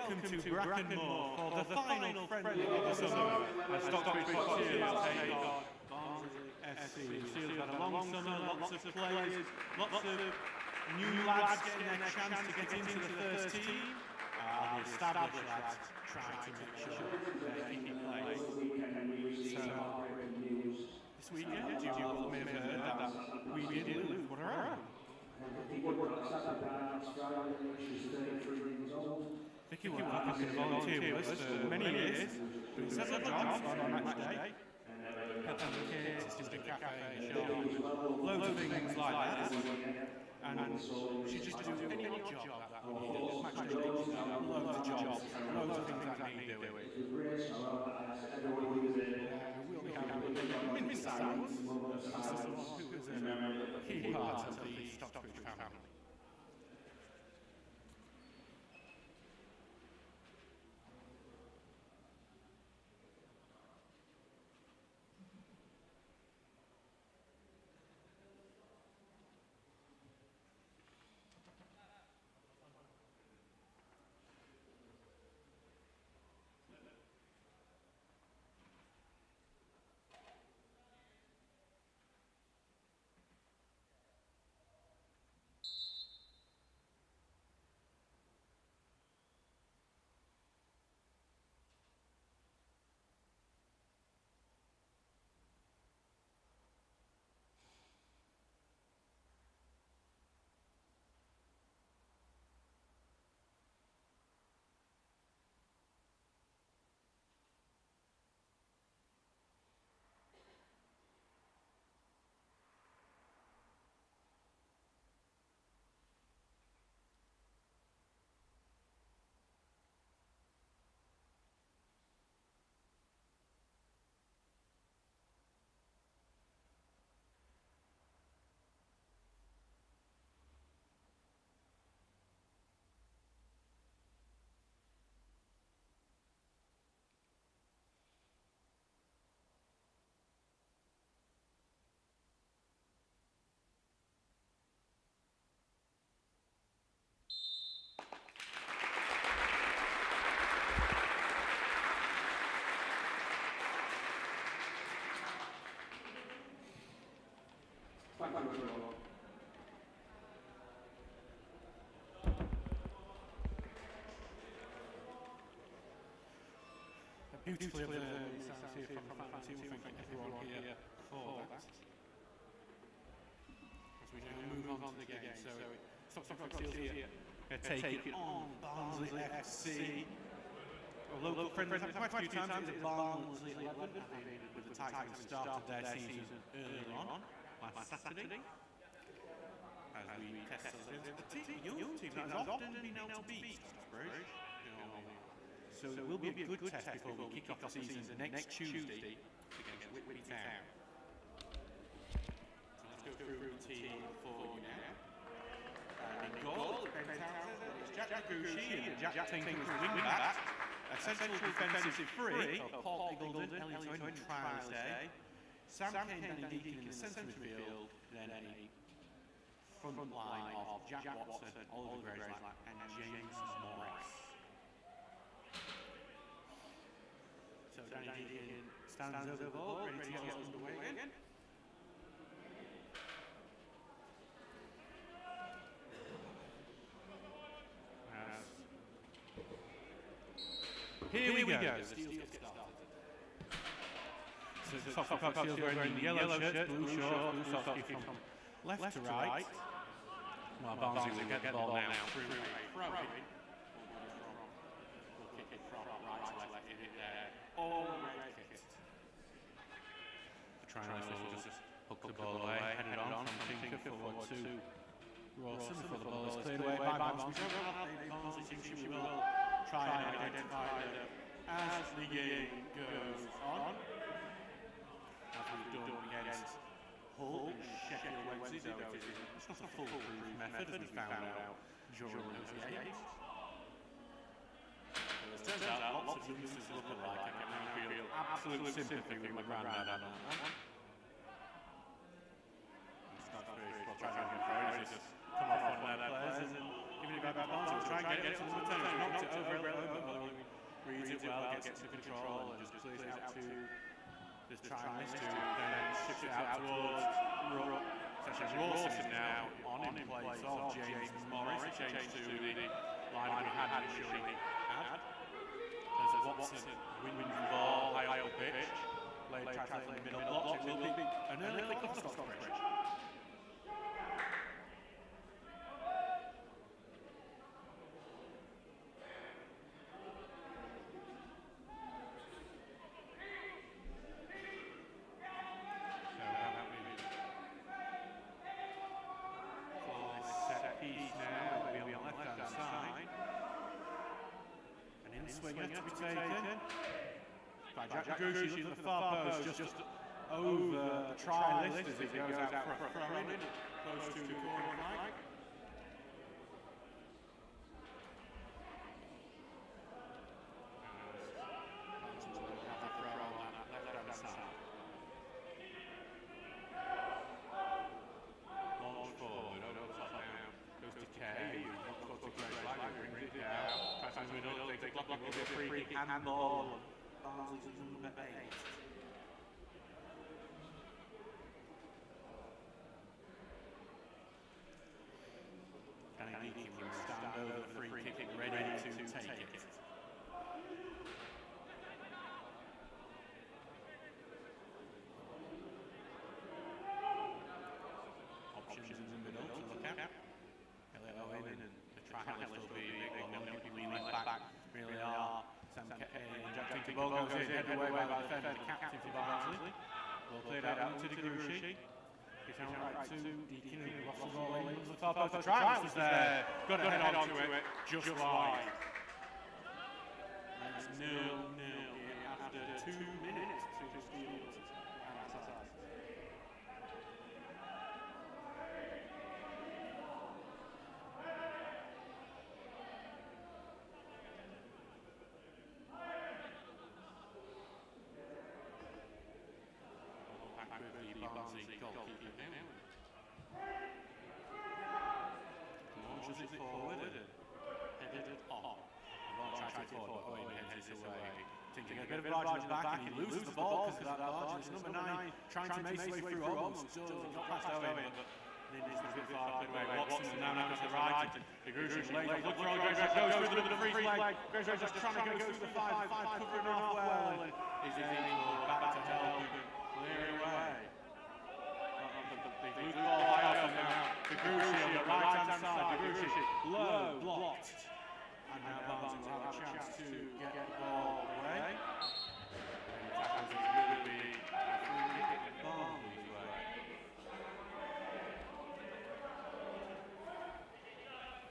welcome to Brackenmore for the final friendly of the summer as Stocksbridge Boxers take on Barnsley FC. Seals had a long summer, lots of players, lots of new lads getting their chance to get into the first team. The established lads trying to make sure they're keeping place. So, this weekend, you all may have heard that we did lose one of our own. Vicky Woodcock has been a volunteer with us for many years, doing several jobs on match day, helping the kids, assisting cafe, shop, loads of things like that. And she just do any odd job that we needed. Match day, loads of jobs, loads of things that need doing. We'll be having Min Sowers, who is a key part of the Stocksbridge family. Beautifully observed sounds here from the fan team. Thank everyone here for that. As we now move on to the game, so Stocksbridge Seals here taking on Barnsley FC. A local friend has quite a few times. It is Barnsley 11 with the Titans started their season earlier on last Saturday. As we test the young team that has often been able to beat Stocksbridge. So it will be a good test before we kick off the season next Tuesday against Whitby Town. So let's go through the team for you now. In goal, it's Jack Gucci and Jack Tinkler's wing back. A central defensive three of Paul Eagleton, Elliot Owen and Trials Day. Sam Kane and Deacon in the centre midfield. Then a front line of Jack Watson, Oliver Grace and James Morris. So Danny Deacon stands over the ball, ready to get us underway again. Here we go. Steels get started. So Stocksbridge Seals wearing yellow shirt, blue shorts, blue socks from left to right. Well, Barnsley will get the ball now through a throw-in. We'll kick it from right to left, hit it there. All red kit. The trials will just hook the ball away, head it on from Tinker forward to Rawson before the ball is cleared away by Barnsley. Barnsley team will try and identify them as the game goes on. As we've done against Hull and Sheffield Wednesday, though it's not a foolproof method as we found out during those games. It turns out lots of youngsters look alike. I can feel absolute sympathy with my granddad on that one. Stocksbridge will try and get Fraser just come off one of their players and give it a go back Barnsley. Try and get it to the return. Knocked it over reads it well, gets it under control, and just plays it out to this trialist who then ships it out towards Rawson now on in place of James Morris. It changed to the line we had initially had. As Watson wins the ball high up the pitch, laid tries in the middle block. It will be an early corner for Stocksbridge. Swinger to be taken by Jack Gucci at the far post, just over the trialist as he goes out for a throw-in, close to the corner flag. Launch forward, over top now, goes to Kay, who wants to go flag, brings it down, tries to move it up, takes a block, will be a free kick, handball, Barnsley's number 8. Can stand over the free kick, ready to take it. Options in the middle to look at. Elliot Owen and the trialist will be a big one. They'll be leaning back. Really are. Sam and Jack Tinkerball goes in, headed away by the defender, the captain for Barnsley. Well played out into the Gucci. He's out right to Deakin, who lost the ball in the far post. The trialist was there. Got to head on to it, just wide. And it's 0-0 after 2 minutes to the field. Barnsley goalkeeper now. Launches it forward and headed off. Tries it forward, but Owen heads it away. Taking a bit of barge in the back, and he loses the ball because of that barge. It's number 9 trying to make his way through, almost does. He got past Owen, but then he's a bit far away. Watson now goes to the right. The Gucci lays off, look for goes through the free flag. Goes just trying to go through the 5, covering off well, and is able back to help him clear away. The ball high up now. The Gucci on the right-hand side. The Gucci low, blocked. And now Barnsley will have a chance to get the ball away. And it will be a free kick Barnsley's way.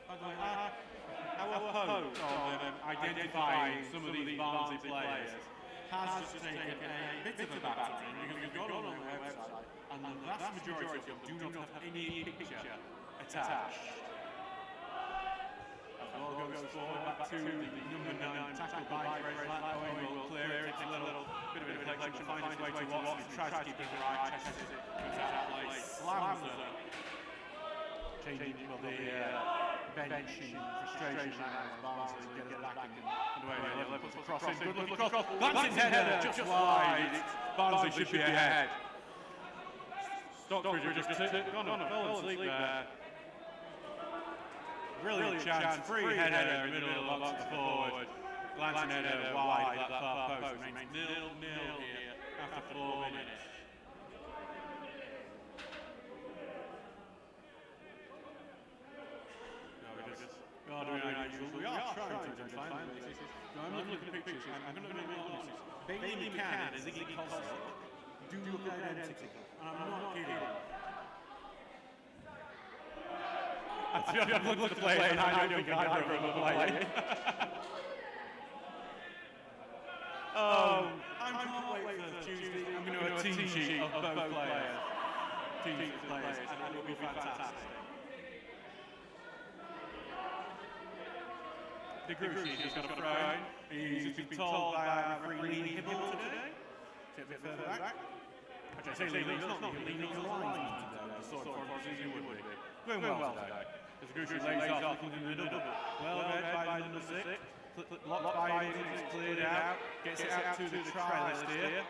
By the way, our hope of identifying some of these Barnsley players has just taken a bit of a battering because we've gone on their website and the vast majority of them do not have any picture attached. As the ball goes forward back to the number 9, tackled by Grace Owen will clear it, takes a little bit of a deflection, finds its way to Watson, tries to keep it right, chases it, goes out of place, slams it, changing the bench in frustration now as Barnsley get it back and away the 11 puts a cross in, good looking cross, glancing header, just wide, Barnsley should be ahead. Stocksbridge just gone on a fell asleep there. Brilliant chance, free header in the middle of the box forward, glancing header wide at that far post, remains 0-0 here after 4 minutes. We are trying to identify them. I'm looking at the pictures, I'm going to be honest. Bailey McCann and Ziggy Cossack do look identical, and I'm not kidding. I've looked at the play, and I don't think either of them are playing. I can't wait for Tuesday. I'm going to do a team sheet of both players. Teams of players, and it will be fantastic. The Gucci just got a throw. He's been told by our referee Lee Hibble today. Get a bit further back. Actually, I say Lee, it's not Lee, he's a linesman today. I sort of thought he would be. Going well today. As the Gucci lays off, looking in the double. Well read by number 6. Blocked by him, it's clear. Gets it out to the trialist here.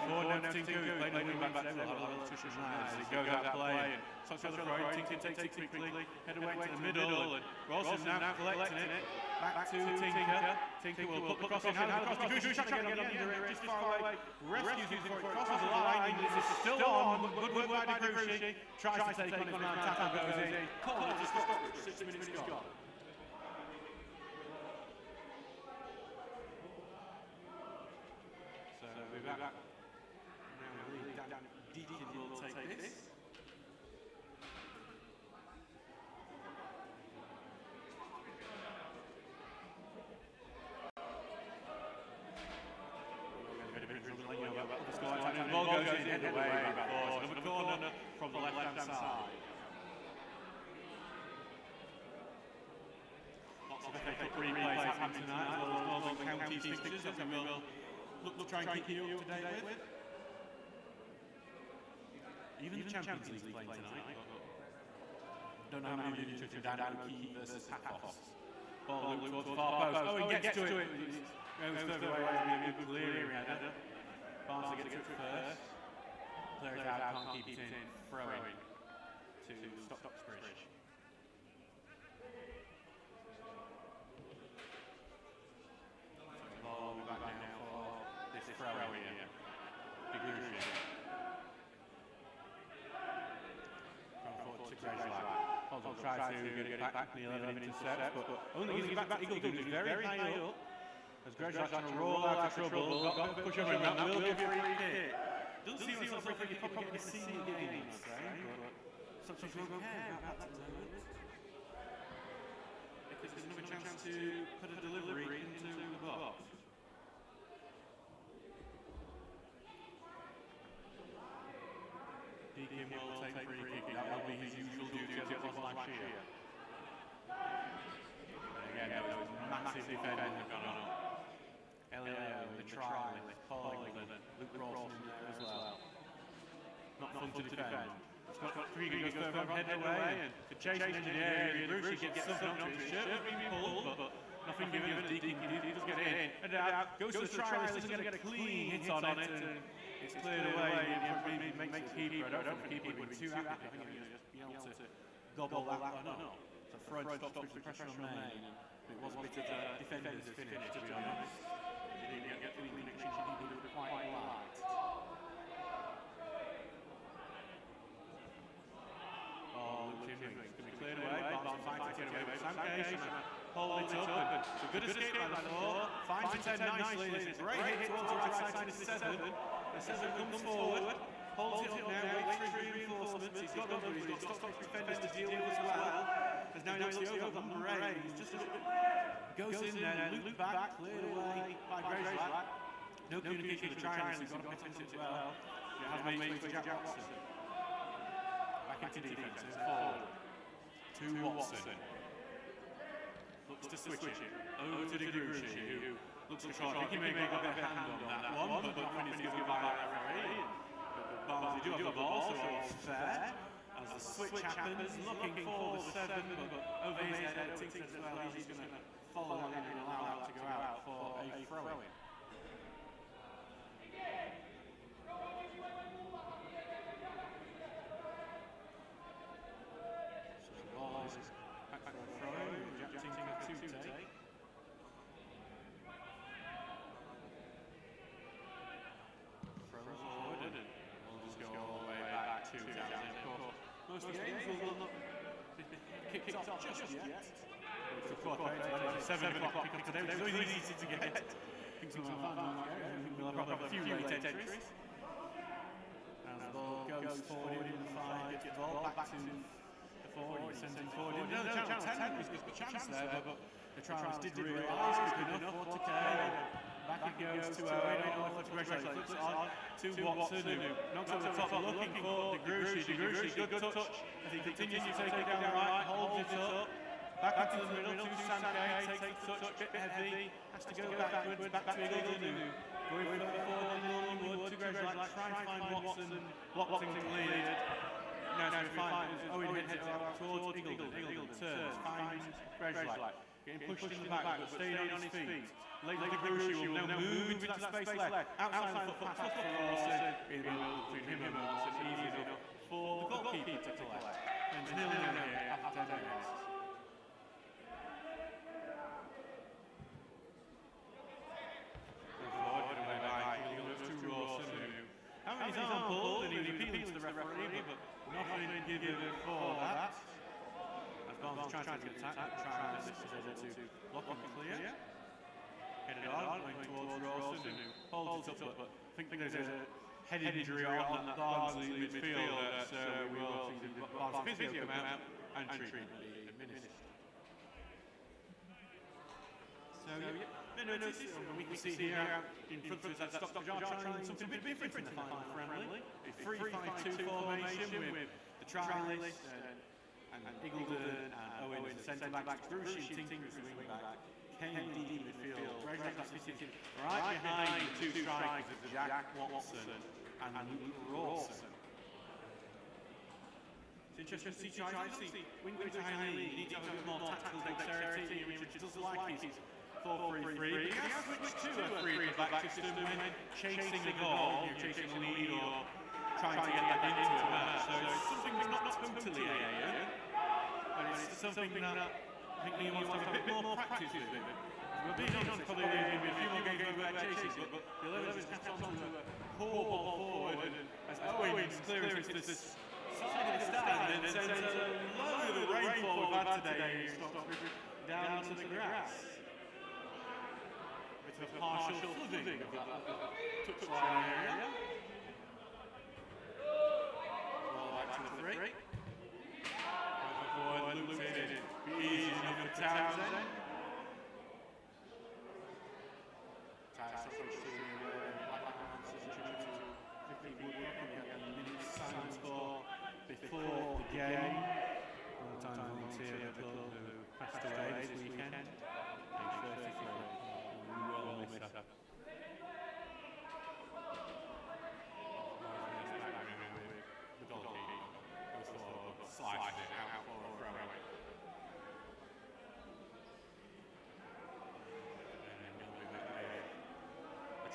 Forward now to Tinku, playing the wing back today, we'll have a little tuition now as he goes out play and stops the throw, Tinku takes it quickly, head away to the middle, and Rawson now collecting it, back to Tinker. Tinker will put the cross in, hand across to Gucci, trying to get on the end, just far away, rescues him before it crosses the line, and this is still on, good work by Gucci, tries to take on his man, tackle goes in, corner to Stocksbridge, 6 minutes gone. So we're back. Deacon will take this. The ball goes in, head away, another corner from the left-hand side. Lots of FA Cup replays happening tonight, as well as Northern Counties fixtures that we will look try and keep you up to date with. Even the Champions League playing tonight. Don't know how many of you took down Key versus Paphos. Ball looped towards the far post. Oh, he gets to it. Goes further away, a good clearing header. Barnsley gets it first. Player it out, can't keep it in. Throwing to Stocksbridge. Ball back now for this throw here. Big Gucci. Oswald tries to get it back, the 11 intercepts, but only he's back to Eagleton, who's very high up. As Gresham trying to roll out of trouble, got a push over him, that will give you a free kick. Doesn't seem like something you probably get to see in the game, I'd say, but such as okay about that moment. Because there's another chance to put a delivery into the box. Deacon will take free kick, that will be his usual duty as it was last year. And again, there was massive defending have gone on. Elio, the trialist, Paul England, Luke Rawson there as well. Not fun to defend. Scott Krieger goes further on, head away, and the chase into the area, Brucey gets something onto his shirt, being pulled, but nothing given as Deacon does get in. And out, goes to the trialist, doesn't get a clean hit on it, and it's cleared away, and makes the keeper. I don't know if the keeper would be too happy. I think he was just being able to gobble that one up. So Freud stops with the pressure on Maine, and it was a bit of a defender's finish, to be honest. He didn't get the connection he needed quite right. Oh, Luke Timmy, it's going to be cleared away. Barnes finds it, get away with Sam Case, hold it up, and it's a good escape by the floor. Finds it 10 nicely, and it's a great hit towards the right side of the 7. The 7 comes forward, holds it up now, waits for his reinforcements. He's got numbers, he's got Stocksbridge defenders to deal with as well. There's now knocks it over, Murray, he's just a little bit, goes in there, looped back, cleared away by Grayslack. No communication with the trials, he's got a bit into it as well. It has made way for Jack Watson. Back into defence, and forward to Watson. Looks to switch it over to De Gruchy, who looks to try. I think he may have got a bit of hand on that one, but not when he's given by the referee. Barnsley do have the ball, so all's fair. As the switch happens, looking for the 7, but over his head, I think as well, he's going to follow that and allow that to go out for a throw-in. So the ball is back for a throw-in, Jack Tinker to take. Throw forward, and we'll just go all the way back to Jack. Most of the games will not be kicked off just yet. It's a 7 o'clock kick-off today, which is always easy to get. I think some of our fans will have a few late entries. As the ball goes forward in the 5, gets the ball back to the 4, he sends it forward. No, Channel 10 has got a chance there, but the trials did realise it's good enough for Takei. Back it goes to Owen, to Gresham, flips it on to Watson, who knocks over the top, looking for De Gruchy, good touch, as he continues to take it down the right, holds it up, back into the middle, to Sankei, takes the touch, bit heavy, has to go backwards, back to Eagleton, who going further forward than normally would, to Gresham, trying to find Watson, Watson cleared. Now to find Owen heads out towards Eagleton, Eagleton turns, finds Gresham. Getting pushed in the back, but staying on his feet. Late Grushi will now move into that space left. Outside foot pass for Rawson. In the middle between him and Rawson. Easy enough for the goalkeeper to collect. And 0-0 here after 10 minutes. Forward and away by to Rawson, who having his arm pulled and he's appealing to the referee, but nothing given for that. Barnes trying to attack, trying to lock and clear. Headed on, going towards Rawson, who holds it up, but I think there's a head injury on that Barnsley midfielder, so we will see the Barnsley physio come out and treatment be administered. So, we can see here in front of us that Stocksbridge are trying something a bit different in the final friendly. A 3-5-2 formation with the trialist and Eagleton and Owen centre-back, Grushi and Tinker as wing back, Kane deep midfield, Brezhnev sitting right behind the two strikers of Jack Watson and Luke Rawson. It's interesting to see Wingwing's high lead, he needs to have a bit more tactical dexterity, which does like his 4-3-3, but he has switched to a 3-back system when chasing the goal, chasing the lead or trying to get that into a match, so it's something that's not totally alien. But it's something that I think he wants to have a bit more practice with it. We're being honest, probably a few more games over chasing, but the 11 just catch on to a poor ball forward, and as Owen's clearance into this side of the stand, and sends a load of rainfall we've had today down to the grass. Bit of a partial flooding of that touchline area. Ball back to the three. Forward, looks in, easy enough for Townsend. Before the game, one-time volunteer at the club who passed away this weekend, age 33. We will miss her. The goalkeeper goes forward, but slices it out for a throw away. And then you'll be a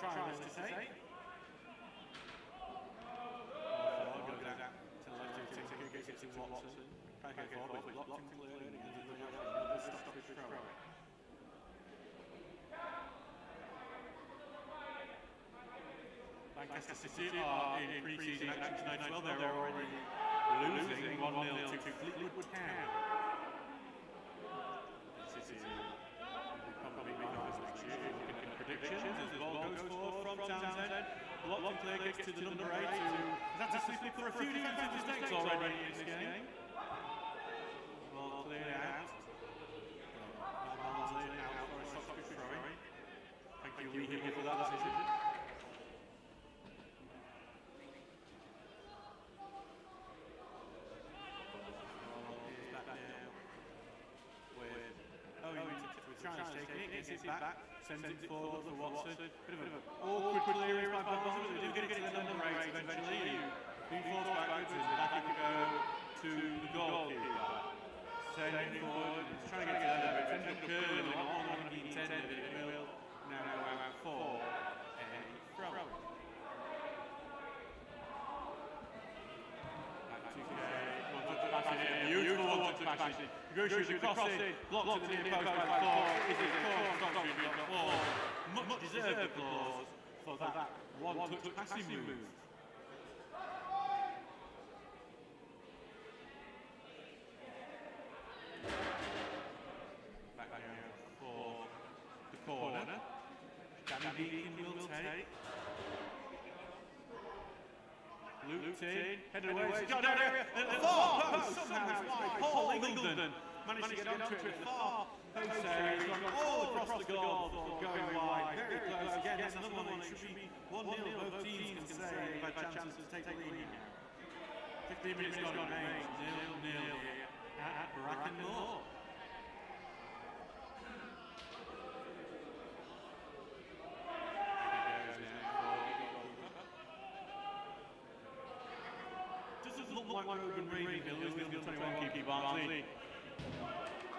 try is to take. To Watson, back and forward, but locked and cleared into the another Stocksbridge throw. Lancaster City are in pre-season action tonight as well. They're already losing 1-0 to Fleetwood Town. City will probably be nice next year. Looking at predictions as the ball goes forward from Townsend. Locked and clear gets to the number 8 who has had to slip for a few defensive mistakes already in this game. Ball cleared out. Barnsley out for a Stocksbridge throwing. Thank you, Lee Hill, for that decision. Here's back now with trying to take it, gets it back. Sends it forward for Watson. Bit of an awkward clearance by Barnsley, but they do get it to the number 8 eventually. Being forced backwards, and back it can go to the goalkeeper. Sending forward, trying to get it there, but it ends up curling a lot more than he intended. It will now go out for a throw. Beautiful one-touch passing. Grushi with the cross in, blocked to the near post by Thor. Is it Stocksbridge got the ball? Much deserved applause for that one-touch passing move. Back now for the corner. Danny Deacon will take. Looped in, headed away, got an area, and far post, somehow it's by Paul Eagleton. Managed to get onto it, the far post area, he's gone all across the goal before going wide, very close, again, that's another one, it should be 1-0, both teams can say they've had chances to take the lead now. 15 minutes gone, it remains 0-0 here at Brackenmore. Like Rogan Ravenhill is the 21 keeper Barnsley.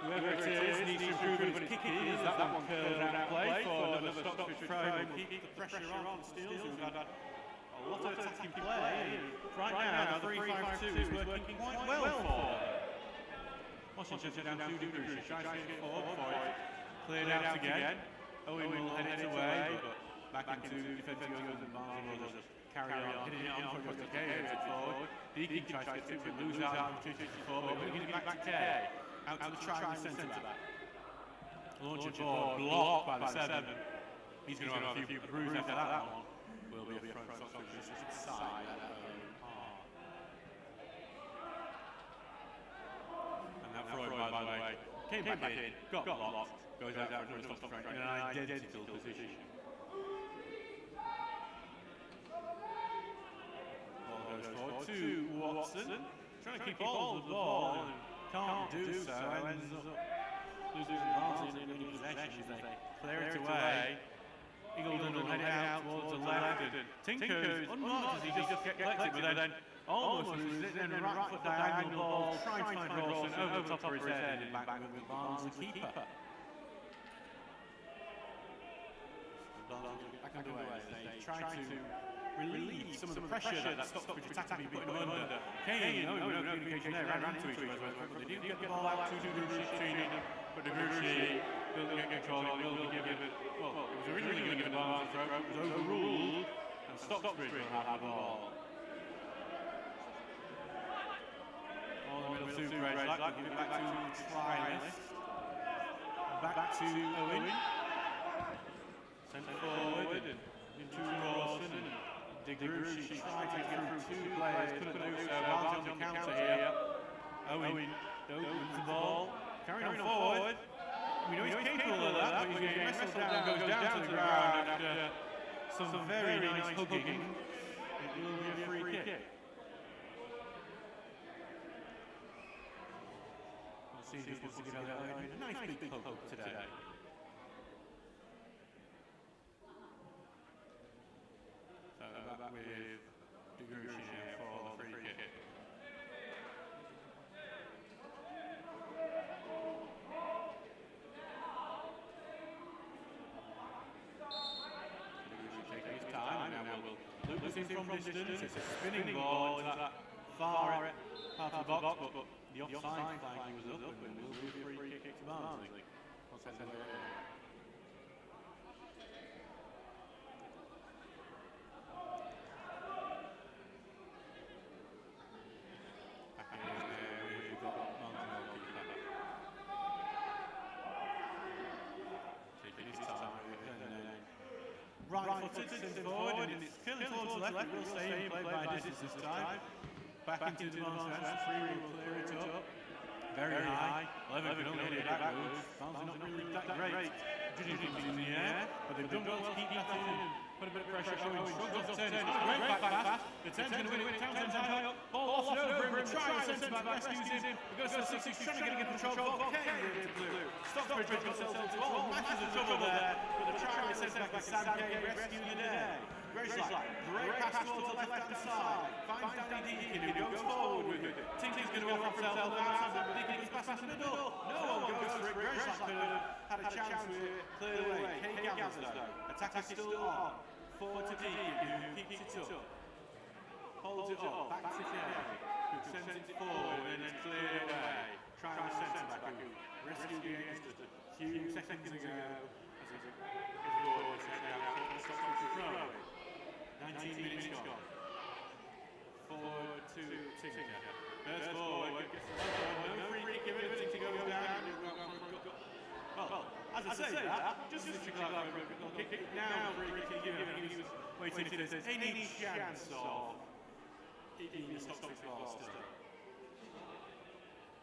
Whoever it is needs to improve when it's kicking. As that one curls out play for another Stocksbridge throw. Will keep the pressure on the Steels, who've had a lot of attacking play. Right now, the 3-5-2 is working quite well for them. Washington down 2 degrees. She tries to get forward for it. Cleared out again. Owen will head it away, but back into defensive goals and Barnsley will just carry on. Hitting it on for Kay, forward. Deacon tries to get to it, lose out on 264, but we're going to get back to Kay. Out to the try centre back. Launch it forward, blocked by the 7. He's going to have a few bruises after that one. Will be a front Stocksbridge side. And that throw, by the way, came back in, got blocked, goes out for another Stocksbridge in an identical position. Ball goes forward to Watson, trying to keep hold of the ball. Can't do so, ends up losing Barnsley in possession as they clear it away. Eagledon will head it out towards the left, and Tinker's unmarked as he just gets collected, but then almost loses it, then right foot diagonal ball, trying to find Rawson over the top of his head, and back with Barnsley keeper. Barnsley back underway as they try to relieve some of the pressure that Stocksbridge attack have been putting them under. Kane, no communication there, ran into each other, but they do get the ball out to Degruschi between them, but Degruschi will get control, it will be given, well, it was originally going to give Barnsley throw, it was overruled, and Stocksbridge will have the ball. All the middle to Greg, like give it back to the trialist, back to Owen, sent forward, and into Rawson, and Degruschi tried to get through 2 players, couldn't do so. Barnsley on the counter here. Owen wins the ball, carrying on forward. We know he's capable of that, but he's getting wrestled down, goes down to the ground after some very nice hugging. It will be a free kick. We'll see who wants to give a nice big hug today. Back with Degruschi here for the free kick. Degruschi taking his time, and now we'll loop this in from distance. It's a spinning ball into that far part of the box, but the offside flag was up, and will be a free kick to Barnsley. What's that? Right-footed, sends it forward, and it's curling towards the left. It will stay in play by distance this time. Back into the Barnsley fans, 3 will clear it up. Very high. 11 can only hit it backwards. Barnsley not really that great. Judging things in the air, but they've done well to keep that in and put a bit of pressure. Owen struggles to turn it. It's a great back pass. The 10's going to win it. Townsend's high up. Ball off over him. The try centre-back rescues him. He goes to the 6. He's trying to get control of the ball. Kane blue. Stocksbridge got themselves into all matches of trouble there, but the try centre-back is Sam Kane rescuing the day. Great pass towards the left-hand side. Finds Danny Deacon, who goes forward with it. Tinker's going to go for himself on the outside, but Deacon is passing in the middle. No one goes for it. Great could have had a chance to clear away. Kane gathers though. Attack is still on. Forward to Deacon, who keeps it up. Holds it up. Back to Kane, who sends it forward and then cleared away. Trying to centre-back, who rescued the against a few seconds ago. As his forward sent out Stocksbridge to throw. 19 minutes gone. Forward to Tinker. There's forward. No free kick given. Tinker goes down. Well, as I say that, just as kick now free kick given. He was waiting if there's any chance of eating the Stocksbridge ball still.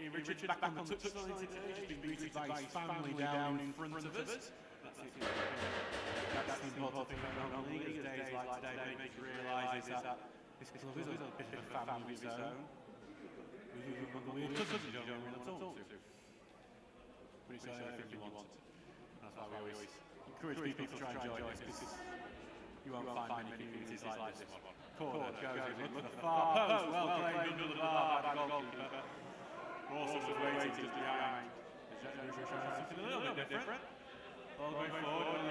Ian Richards back on the touchline today. He's been greeted by his family down in front of us. That's the important thing about the league. Days like today make you realise that this club is a bit of a family of its own. We're cousins you don't really want to talk to. But it's everything you want. That's why we always encourage people to try and join us, because you won't find many communities like this one. Corner goes in, look for the far post. Well played under the bar by the goalkeeper. Rawson was waiting just behind. something a little bit different. Ball going forward, a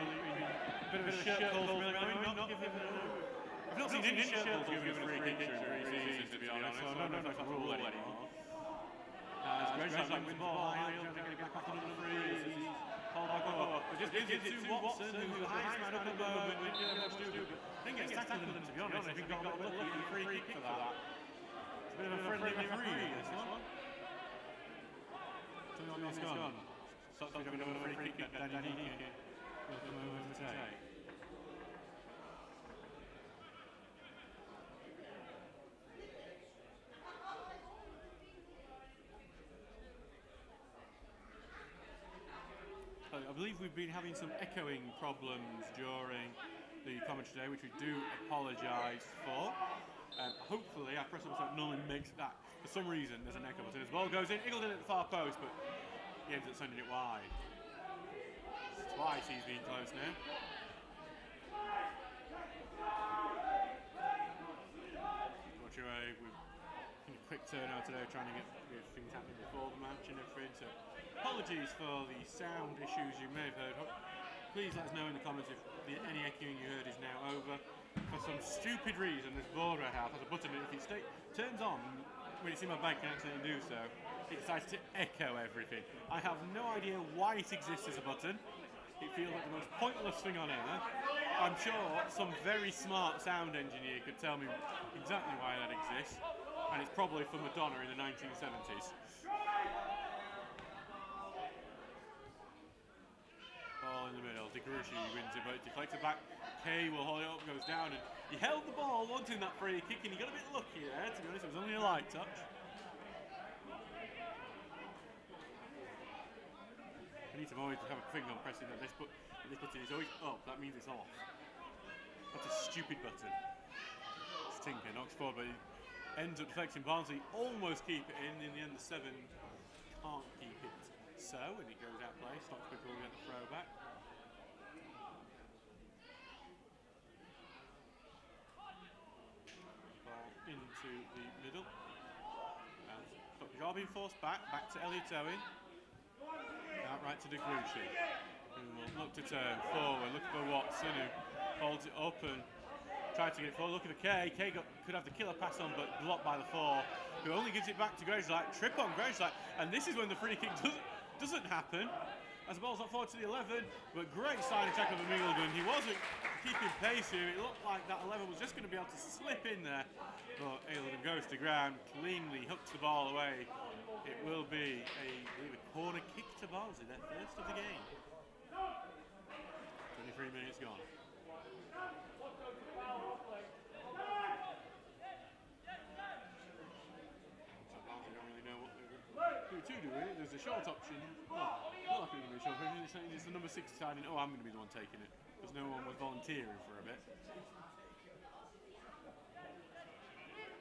bit of a shirt call from Illinois, not giving I've not seen any shirt calls giving a free kick during pre-season, to be honest, so I don't know if that's a rule anymore. As Gresham wins the ball high, trying to get back on the free, as he's hauled back up. But just gives it to Watson, who's the highest man at the moment. I think it's tackled him, to be honest. I think he got a bit lucky free kick for that. It's a bit of a friendly referee, this one. Tell me what this gone. Stocksbridge having another free kick that Danny Deacon will come over to take. I believe we've been having some echoing problems during the commentary today, which we do apologise for. Hopefully, I press on null and makes that. For some reason, there's an echo button. As the ball goes in, Eagleton at the far post, but he ends up sending it wide. Twice he's been close now. Watch away with a quick turnout today, trying to get things happening before the match and everything. So apologies for the sound issues you may have heard. Please let us know in the comments if any echoing you heard is now over. For some stupid reason, this board I have has a button, and if it turns on, when you see my bag can accidentally do so, it decides to echo everything. I have no idea why it exists as a button. It feels like the most pointless thing on earth. I'm sure some very smart sound engineer could tell me exactly why that exists, and it's probably for Madonna in the 1970s. Ball in the middle, DeGrucci wins it, but it deflects it back. Kay will hold it up, goes down, and he held the ball, wanting that free kick, and he got a bit lucky there, to be honest. It was only a light touch. I need to always have a finger on pressing that this button is always up, that means it's off. That's a stupid button. Tinker knocks forward, but he ends up deflecting. Barnsley almost keep it in the end the 7 can't keep it so, and it goes out play. Stocksbridge will get the throw back. Into the middle. And Stocksbridge are being forced back to Elliot Owen. Outright to DeGrucci, who will look to turn forward, look for Watson, who holds it up and tries to get it forward. Look at the Kay. Kay could have the killer pass on, but blocked by the 4, who only gives it back to Gresham. Trip on Gresham, and this is when the free kick doesn't happen. As the ball's not forward to the 11, but great sliding tackle from Eagleton. He wasn't keeping pace here. It looked like that 11 was just going to be able to slip in there, but Eagleton goes to ground, cleanly hooks the ball away. It will be a corner kick to Barnsley, their first of the game. 23 minutes gone. So Barnsley don't really know what they're to do with it. There's a short option. Well, not like it's going to be a short option. It's the number 6 deciding, oh, I'm going to be the one taking it, because no one was volunteering for a bit.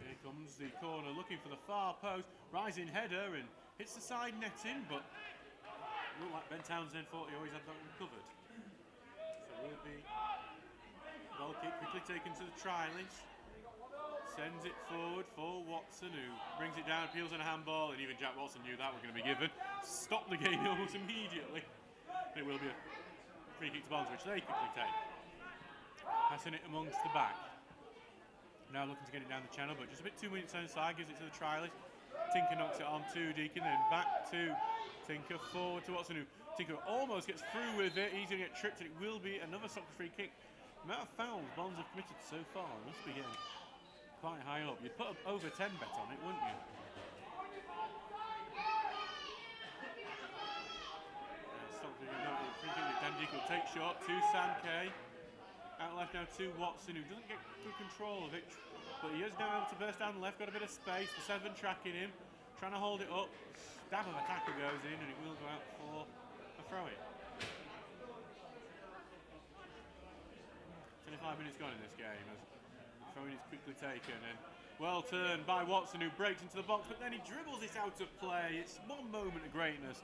Here comes the corner, looking for the far post, rising header, and hits the side netting, but it looked like Ben Townsend thought he always had that one covered. So it will be goal kick quickly taken to the try-list. Sends it forward for Watson, who brings it down, appeals on a handball, and even Jack Watson knew that was going to be given. Stopped the game almost immediately. And it will be a free kick to Barnsley, which they quickly take. Passing it amongst the back. Now looking to get it down the channel, but just a bit too minutes inside, gives it to the try-list. Tinker knocks it on to Deacon, then back to Tinker, forward to Watson, who Tinker almost gets through with it. He's going to get tripped, and it will be another Stocksbridge free kick. The amount of fouls Bonds have committed so far must be getting quite high up. You'd put over 10 bet on it, wouldn't you? Stocksbridge, free kick with Dan Deacon, take shot to Sankey. Out left now to Watson, who doesn't get good control of it, but he is now able to burst down the left, got a bit of space. The 7 tracking him, trying to hold it up. Stab of a tackle goes in, and it will go out for a throw-in. 25 minutes gone in this game as the throw-in is quickly taken, and well turned by Watson, who breaks into the box, but then he dribbles it out of play. It's one moment of greatness,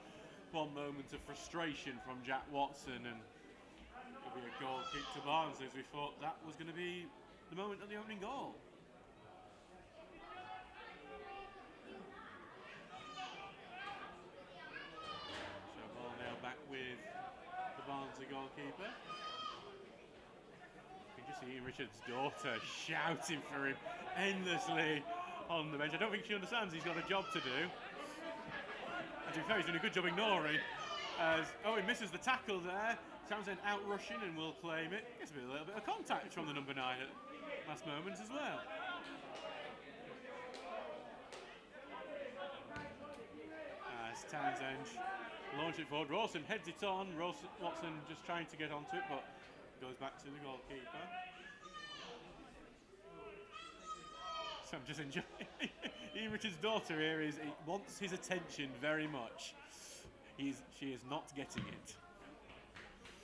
one moment of frustration from Jack Watson, and it'll be a goal kick to Barnsley, as we thought that was going to be the moment of the opening goal. So Barnsley goalkeeper. You can just see Ian Richards' daughter shouting for him endlessly on the bench. I don't think she understands he's got a job to do. And to be fair, he's doing a good job ignoring. As Owen misses the tackle there. Townsend out rushing and will claim it. Gets a little bit of contact from the number 9 at last moment as well. As Townsend launches it forward, Rawson heads it on. Watson just trying to get onto it, but goes back to the goalkeeper. So I'm just enjoying Ian Richards' daughter here wants his attention very much. She is not getting it.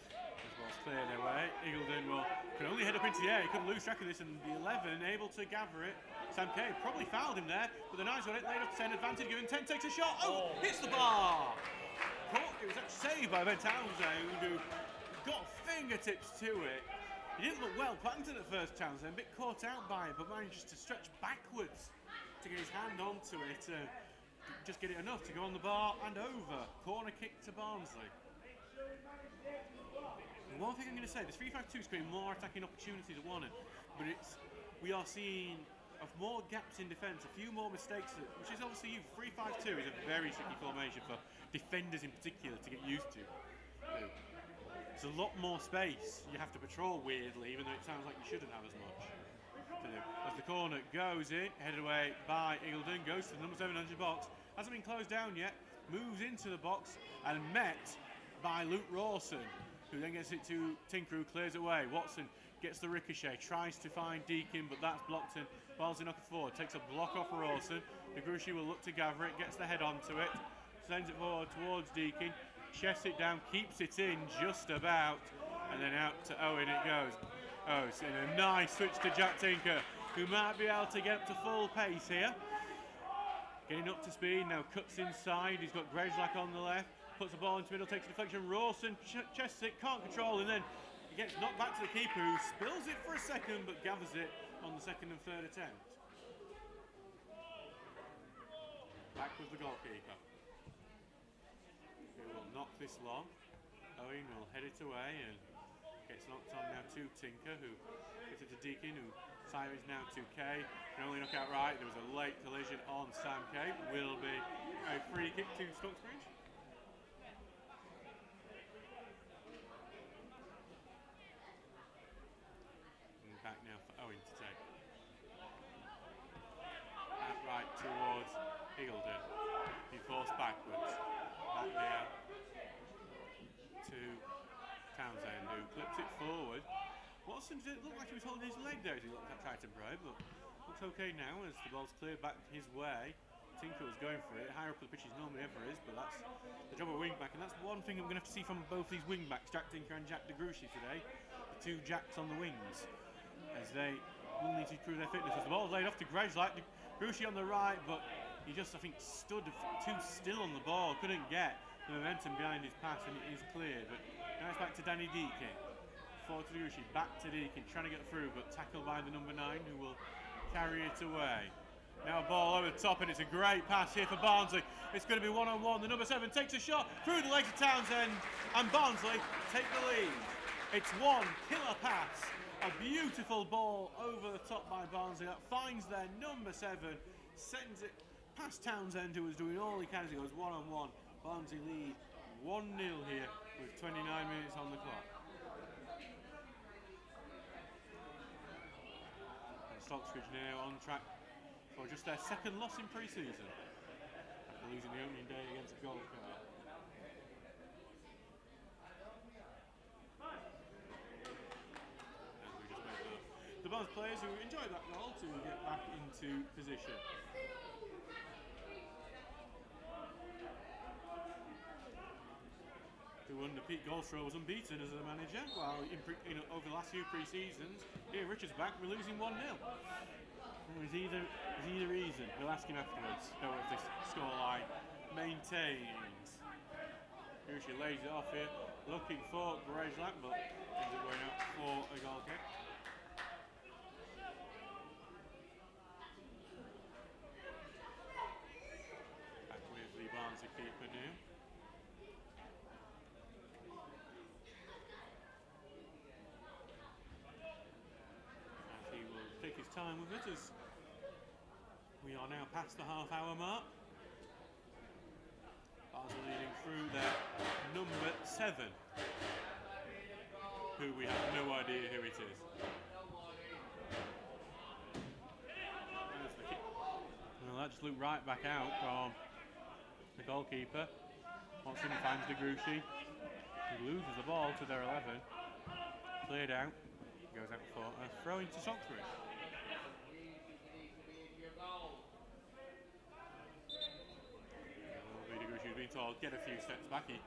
As ball's cleared away. Eagledon can only head up into the air. He couldn't lose track of this, and the 11 able to gather it. Sam Kay probably fouled him there, but the Knights got it, laid up to 10, advantage given. 10 takes a shot. Oh, hits the bar. It was actually saved by Ben Townsend, who got fingertips to it. He didn't look well planted at first, Townsend, a bit caught out by it, but managed to stretch backwards to get his hand onto it. Just get it enough to go on the bar and over. Corner kick to Barnsley. And one thing I'm going to say, this 3-5-2 is creating more attacking opportunities at one end, but we are seeing more gaps in defence, a few more mistakes, which is obviously 3-5-2 is a very tricky formation for defenders in particular to get used to. There's a lot more space you have to patrol weirdly, even though it sounds like you shouldn't have as much. As the corner goes in, headed away by Eagledon, goes to the number 700 box, hasn't been closed down yet, moves into the box and met by Luke Rawson, who then gets it to Tinker, who clears it away. Watson gets the ricochet, tries to find Deakin, but that's blocked in. Barnsley knock it forward, takes a block off Rawson. Degruschi will look to gather it, gets the head onto it, sends it forward towards Deakin, chests it down, keeps it in just about, and then out to Owen it goes. Oh, it's in a nice switch to Jack Tinker, who might be able to get up to full pace here. Getting up to speed, now cuts inside, he's got Grezlak on the left, puts the ball into the middle, takes a deflection, Rawson chests it, can't control, and then he gets knocked back to the keeper, who spills it for a second, but gathers it on the second and third attempt. Back with the goalkeeper, who will knock this long. Owen will head it away and gets knocked on now to Tinker, who gets it to Deakin, who Simon's now to Kay. Can only knock out right. There was a late collision on Sam Kay. Will be a free kick to Stocksbridge. And back now for Owen to take. Out right towards Eagledon. He forced backwards. Back now to Townsend, who clips it forward. Watson didn't look like he was holding his leg there as he looked at tried to bribe, but looks okay now as the ball's cleared back his way. Tinker was going for it, higher up the pitch as normally ever is, but that's the job of a wing back, and that's one thing I'm going to have to see from both these wing backs, Jack Tinker and Jack Degruschi today. The two Jacks on the wings, as they will need to prove their fitness. As the ball's laid off to Grezlak, Degruschi on the right, but he just, I think, stood too still on the ball, couldn't get the momentum behind his pass, and it is cleared. But now it's back to Danny Deakin. Forward to Degruschi, back to Deakin, trying to get through, but tackled by the number 9, who will carry it away. Now a ball over the top, and it's a great pass here for Barnsley. It's going to be one-on-one. The number 7 takes a shot through the legs of Townsend, and Barnsley take the lead. It's one killer pass, a beautiful ball over the top by Barnsley that finds their number 7, sends it past Townsend, who was doing all he can as he goes one-on-one. Barnsley lead 1-0 here with 29 minutes on the clock. Stocksbridge now on track for just their second loss in pre-season after losing the opening day against Gold Coast. And we just wait for the Barnes players who enjoyed that goal to get back into position. Pete Goldthrow was unbeaten as a manager, while over the last few pre-seasons, here Richards back, we're losing 1-0. There's either reason. We'll ask him afterwards. Know if this scoreline maintains. Degruschi lays it off here, looking for Grezlak, but ends up going out for a goal kick. Back with the Barnsley keeper now. time with it as we are now past the half-hour mark. Barnsley leading through their number 7, who we have no idea who it is. Well, that just looked right back out from the goalkeeper. Watson finds Degruschi. He loses the ball to their 11. Cleared out. Goes out for a throw into Stocksbridge. Degruschi's been told get a few steps back. He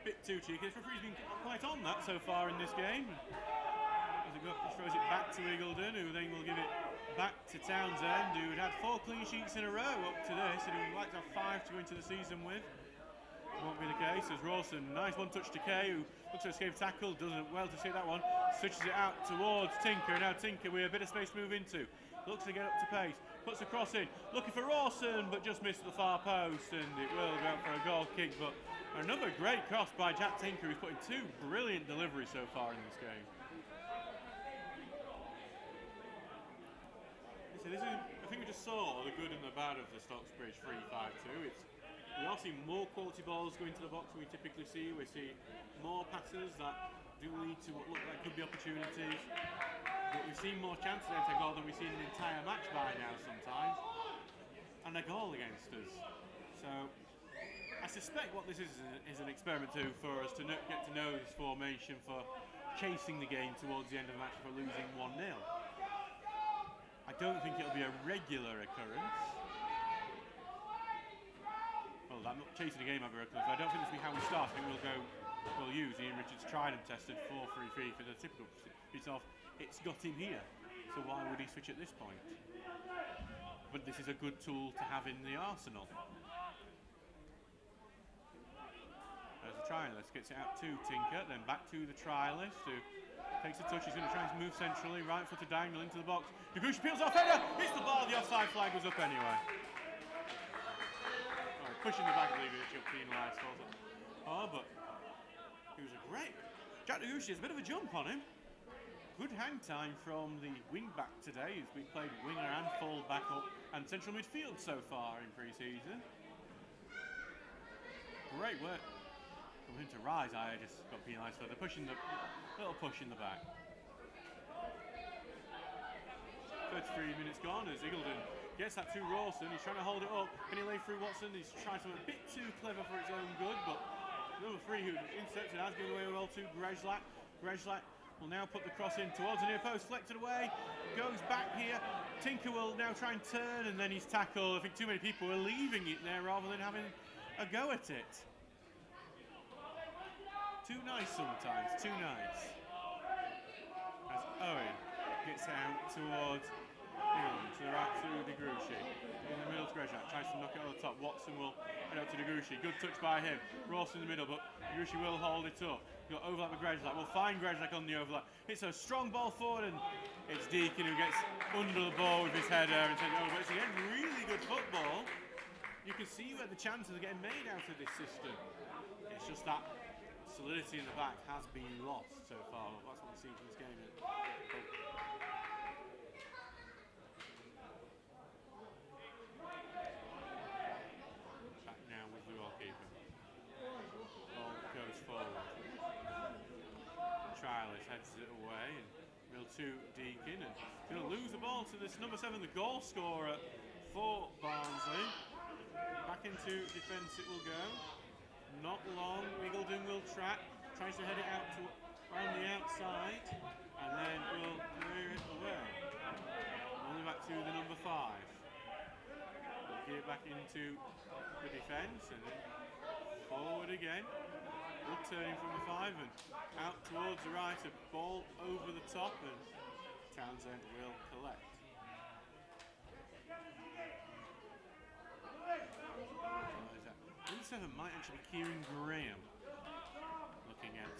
bit too cheeky. This referee's been quite on that so far in this game. As it throws it back to Eagledon, who then will give it back to Townsend, who had 4 clean sheets in a row up to this, and who would like to have 5 to go into the season with. Won't be the case as Rawson, nice one-touch to Kay, who looks to escape tackle, does it well to see that one, switches it out towards Tinker, now Tinker with a bit of space to move into, looks to get up to pace, puts a cross in, looking for Rawson, but just missed the far post, and it will go out for a goal kick, but another great cross by Jack Tinker, who's put in 2 brilliant deliveries so far in this game. So this is, I think we just saw the good and the bad of the Stocksbridge 3-5-2. We are seeing more quality balls go into the box than we typically see. We see more passes that do lead to what look like could be opportunities. But we've seen more chances against a goal than we've seen an entire match by now sometimes. And a goal against us. So I suspect what this is an experiment too for us to get to know this formation for chasing the game towards the end of the match for losing 1-0. I don't think it'll be a regular occurrence. Well, I'm not chasing the game over occurrence. I don't think this will be how we start. I think we'll use Ian Richards' tried and tested 4-3-3 for the typical piece off. It's got him here, so why would he switch at this point? But this is a good tool to have in the arsenal. There's a trialist, gets it out to Tinker, then back to the trialist who takes a touch. He's going to try and move centrally, right footed diagonal into the box. Degruschi peels off header, hits the bar, the offside flag was up anyway. Pushing the back of the league, which penalised for it. Oh, but he was a great. Jack Degruschi has a bit of a jump on him. Good hang time from the wing back today, as we played winger and full back up and central midfield so far in pre-season. Great work from him to rise. I just got penalised for the pushing the little push in the back. 33 minutes gone as Eagledon gets that to Rawson. He's trying to hold it up. Can he lay through Watson? He's trying something a bit too clever for his own good, but number 3 who intercepted has given away well to Grezlak. Grezlak will now put the cross in towards the near post, flected away, goes back here. Tinker will now try and turn, and then he's tackled. I think too many people are leaving it there rather than having a go at it. Too nice sometimes, too nice. As Owen gets out towards to the right to Degruschi. In the middle to Grezlak, tries to knock it over the top. Watson will head out to Degruschi. Good touch by him. Rawson in the middle, but Degruschi will hold it up. Got overlap with Grezlak. We'll find Grezlak on the overlap. It's a strong ball forward, and it's Deacon who gets under the ball with his header and sends it over. It's again really good football. You can see where the chances are getting made out of this system. It's just that solidity in the back has been lost so far. That's what we've seen from this game. Back now with the goalkeeper. Ball goes forward. Trialist heads it away, and Mill to Deacon, and going to lose the ball to this number 7, the goal scorer for Barnsley. Back into defence it will go. Not long. Eagledon will track, tries to head it out to around the outside, and then will clear it away. Only back to the number 5. We'll get it back into the defence, and then forward again. Good turning from the 5 and out towards the right, a ball over the top, and Townsend will collect. Number 7 might actually be Kieran Graham. Looking at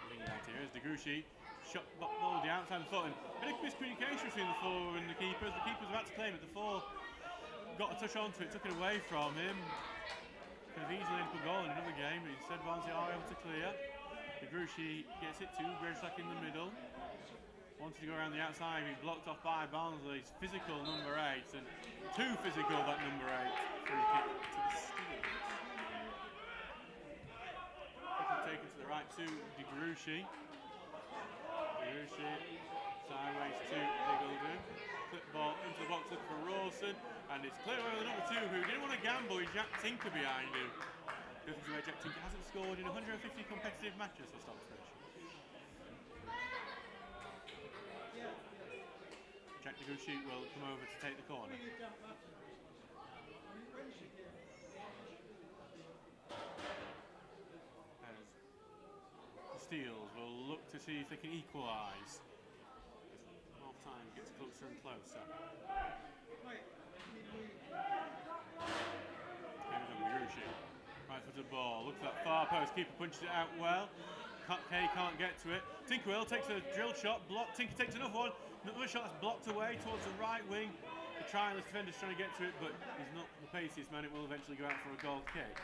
wing right here as Degruschi shot ball the outside foot, and a bit of miscommunication between the 4 and the keeper. The keeper's about to claim it. The 4 got a touch onto it, took it away from him. Could have easily put a goal in another game, but instead Barnsley are able to clear. Degruschi gets it to Grezlak in the middle. wanted to go around the outside, he's blocked off by Barnsley's physical number 8, and too physical, that number 8. Free kick to the Steelers. Taken to the right to DeGruchy. Sideways to Eagledon. Clip ball into the box, looking for Rawson, and it's clear over the number 2 who didn't want to gamble. Jack Tinker behind him. Goes to where Jack Tinker hasn't scored in 150 competitive matches for Stocksbridge. Jack DeGruchy will come over to take the corner. Steels will look to see if they can equalise. Half time gets closer and closer. Right footed ball, looks at that far post, keeper punches it out well. Kay can't get to it. Tinker takes a drill shot, blocked. Tinker takes another one. Another shot that's blocked away towards the right wing. The trialist defender's trying to get to it, but he's not the paciest man. It will eventually go out for a goal kick.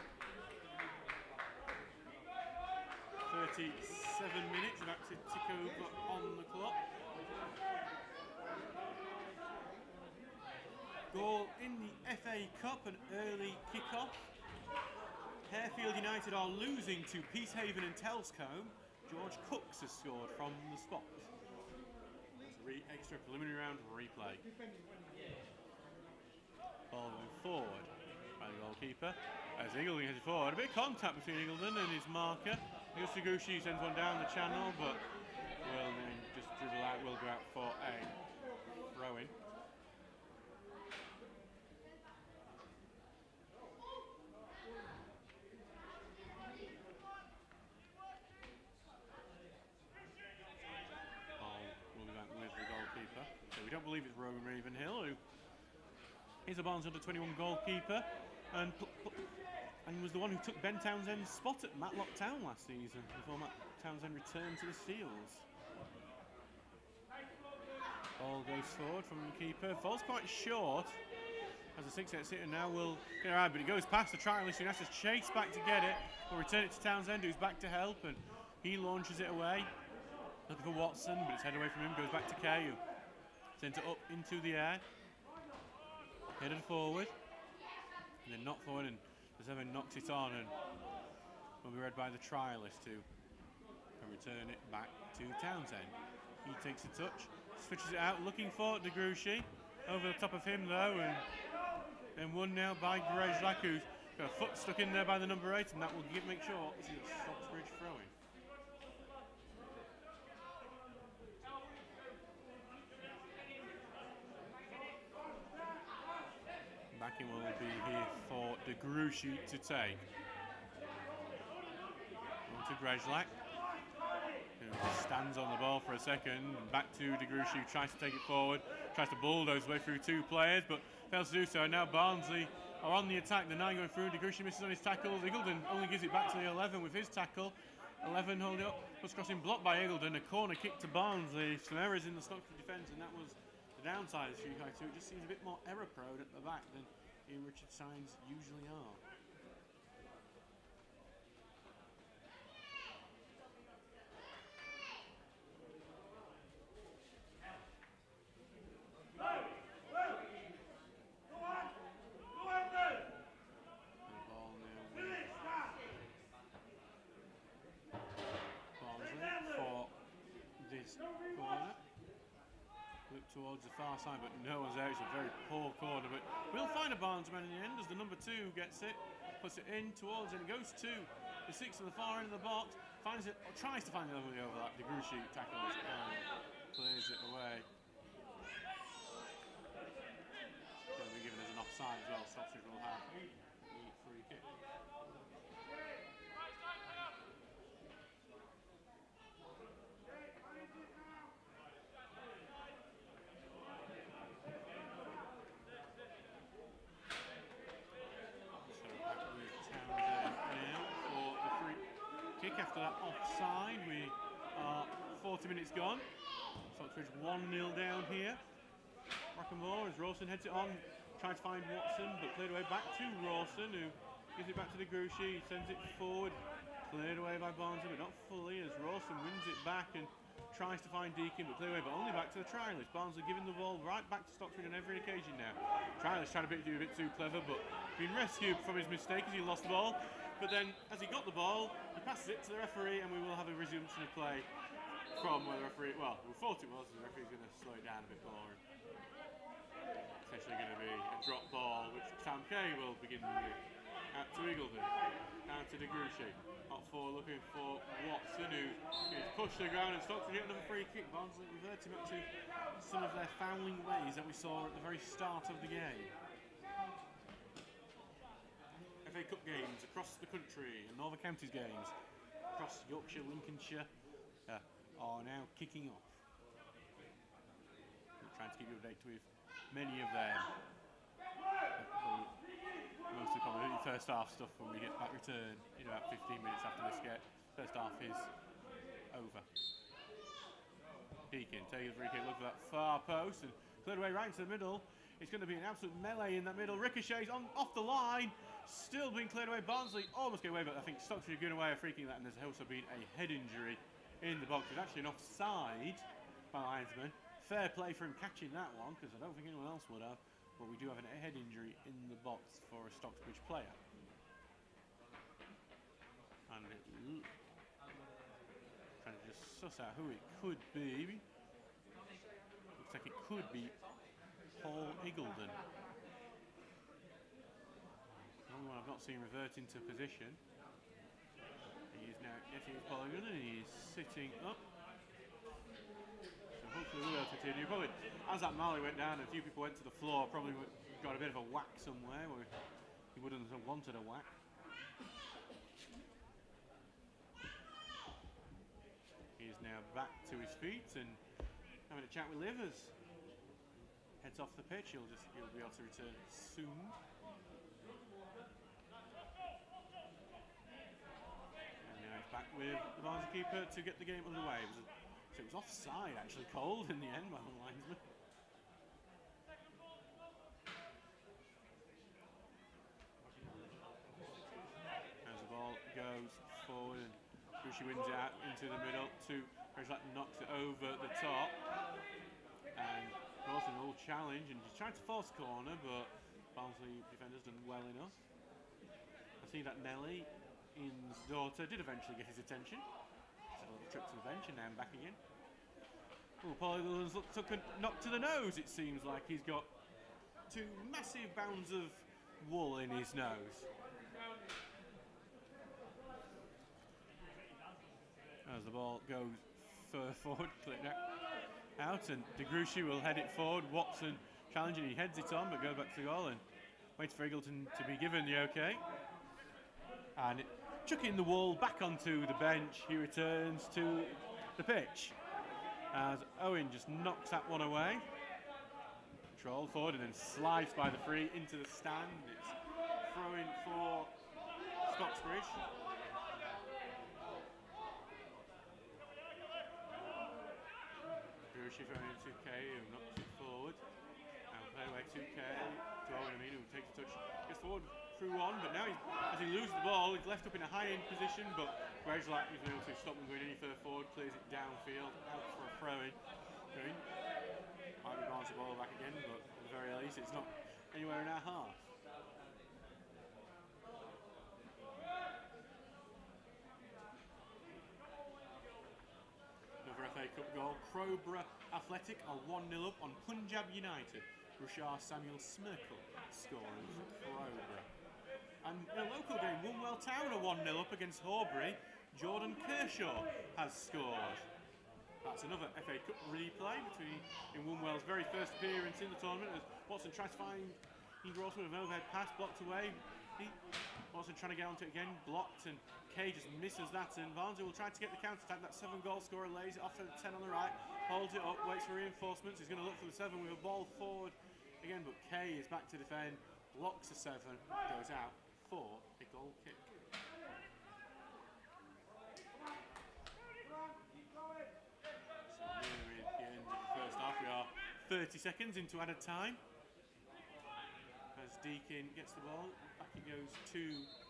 37 minutes, about to tick over on the clock. Goal in the FA Cup, an early kick-off. Harefield United are losing to Peacehaven and Telscombe. George Cooks has scored from the spot. Extra preliminary round replay. Ball going forward by the goalkeeper. As Eagledon heads forward, a bit of contact between Eagledon and his marker. Sugushi sends one down the channel, but will then just dribble out, will go out for a throw-in. Will be back with the goalkeeper. So we don't believe it's Rowan Ravenhill, who is a Barnes under 21 goalkeeper, and was the one who took Ben Townsend's spot at Matlock Town last season before Matt Townsend returned to the Steels. Ball goes forward from the keeper, falls quite short as the 6-8 sitter now will get around, but it goes past the trialist who has to chase back to get it. Will return it to Townsend, who's back to help, and he launches it away. Looking for Watson, but it's headed away from him, goes back to Kay, who sends it up into the air. Headed forward, and then knocked forward, and Evan knocks it on, and will be read by the trialist who can return it back to Townsend. He takes a touch, switches it out, looking for DeGruchy. Over the top of him though, and then won now by Grejlak, who's got a foot stuck in there by the number 8, and that will make sure this is a Stocksbridge throw-in. Backing will be here for DeGruchy to take. On to Grejlak, who just stands on the ball for a second, and back to DeGruchy, who tries to take it forward, tries to bulldoze his way through 2 players, but fails to do so. Now Barnsley are on the attack, the 9 going through, DeGruchy misses on his tackles. Eagledon only gives it back to the 11 with his tackle. 11 holding up, puts crossing blocked by Eagledon, a corner kick to Barnsley. Some errors in the Stocksbridge defence, and that was the downside of Shukai 2. It just seems a bit more error-prone at the back than Ian Richard signs usually are. Towards the far side, but no one's there. It's a very poor corner, but we'll find a Barnesman in the end as the number 2 gets it, puts it in towards it, and it goes to the 6 on the far end of the box, finds it, or tries to find it over the overlap. DeGruchy tackles and clears it away. Going to be given as an offside as well. Stocksbridge will have the free kick. After that offside, we are 40 minutes gone. Stocksbridge 1-0 down here. Rockenball as Rawson heads it on, tries to find Watson, but cleared away back to Rawson, who gives it back to DeGruchy, sends it forward, cleared away by Barnsley, but not fully, as Rawson wins it back, and tries to find Deacon, but clear away, but only back to the trialist. Barnsley giving the ball right back to Stocksbridge on every occasion now. Trialist trying to do a bit too clever, but being rescued from his mistake as he lost the ball. But then, as he got the ball, he passes it to the referee, and we will have a resumption of play from where the referee, well, we thought it was, the referee's going to slow it down a bit more. Essentially going to be a drop ball, which Sam Kay will begin with. Out to Eagleton, down to DeGruchy. Up forward looking for Watson, who is pushed to the ground and stops to get another free kick. Barnsley reverting back to some of their fouling ways that we saw at the very start of the game. FA Cup games across the country and Northern Counties games across Yorkshire, Lincolnshire are now kicking off. We're trying to keep you updated with many of them. Most of the comedy first half stuff when we get back return in about 15 minutes after this get. First half is over. Deacon taking the free kick, look for that far post and cleared away right into the middle. It's going to be an absolute melee in that middle. Ricochets off the line, still being cleared away. Barnsley almost get away, but I think Stocksbridge are going away a free kick that, and there's also been a head injury in the box. It's actually an offside by linesman. Fair play for him catching that one, because I don't think anyone else would have. But we do have a head injury in the box for a Stocksbridge player. And trying to just suss out who it could be. Looks like it could be Paul Eagleton. The only one I've not seen revert into position. He is now getting Paul Eagleton, and he is sitting up. So hopefully we'll be able to continue. Probably, as that Marley went down and a few people went to the floor, probably got a bit of a whack somewhere where he wouldn't have wanted a whack. He is now back to his feet and having a chat with Livers. Heads off the pitch, he'll be able to return soon. And now he's back with the Barnsley keeper to get the game underway. So it was offside, actually, called in the end by the linesman. As the ball goes forward and Bushi wins it out into the middle to Rezlak, knocks it over the top. And Wilson will challenge and he's trying to force corner, but Barnsley defenders done well enough. I see that Nelly, Ian's daughter, did eventually get his attention. A little trip to the bench and now back again. Oh, Paul Eagleton's took a knock to the nose, it seems like. He's got two massive bounds of wool in his nose. As the ball goes further forward, clipped out, and DeGruchy will head it forward. Watson challenging, he heads it on, but goes back to the goal and waits for Eagleton to be given the okay. And chucking the wool back onto the bench, he returns to the pitch. As Owen just knocks that one away. Controlled forward and then slides by the free into the stand. It's throw-in for Stocksbridge. Grushi throwing into Kay, who knocks it forward. And play away to Kay, to Owen, who takes a touch, gets forward through one, but now as he loses the ball, he's left up in a high-end position, but Rezlak is able to stop him going any further forward, clears it downfield, out for a throw-in. Might be bounce the ball back again, but at the very least, it's not anywhere in our half. Another FA Cup goal. Crowborough Athletic are 1-0 up on Punjab United. Rushar Samuel Smirkle scoring for Crowborough. And in a local game, Woolwell Town are 1-0 up against Horbury. Jordan Kershaw has scored. That's another FA Cup replay in Woolwell's very first appearance in the tournament as Watson tries to find Grossman with an overhead pass, blocked away. Watson trying to get onto it again, blocked, and Kay just misses that, and Barnsley will try to get the counter-attack. That 7-goal scorer lays it off to the 10 on the right, holds it up, waits for reinforcements. He's going to look for the 7 with a ball forward again, but Kay is back to defend, blocks the 7, goes out for a goal kick. So near the end of the first half, we are 30 seconds into added time. As Deacon gets the ball, back it goes to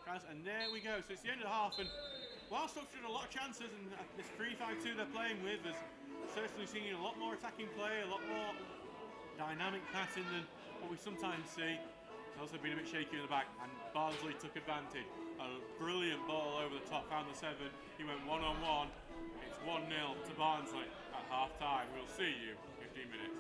Krause, and there we go. So it's the end of the half, and while Stocksbridge had a lot of chances, and this 3-5-2 they're playing with has certainly seen a lot more attacking play, a lot more dynamic passing than what we sometimes see. It's also been a bit shaky in the back, and Barnsley took advantage. A brilliant ball over the top, found the 7. He went one-on-one. It's 1-0 to Barnsley at half-time. We'll see you in 15 minutes.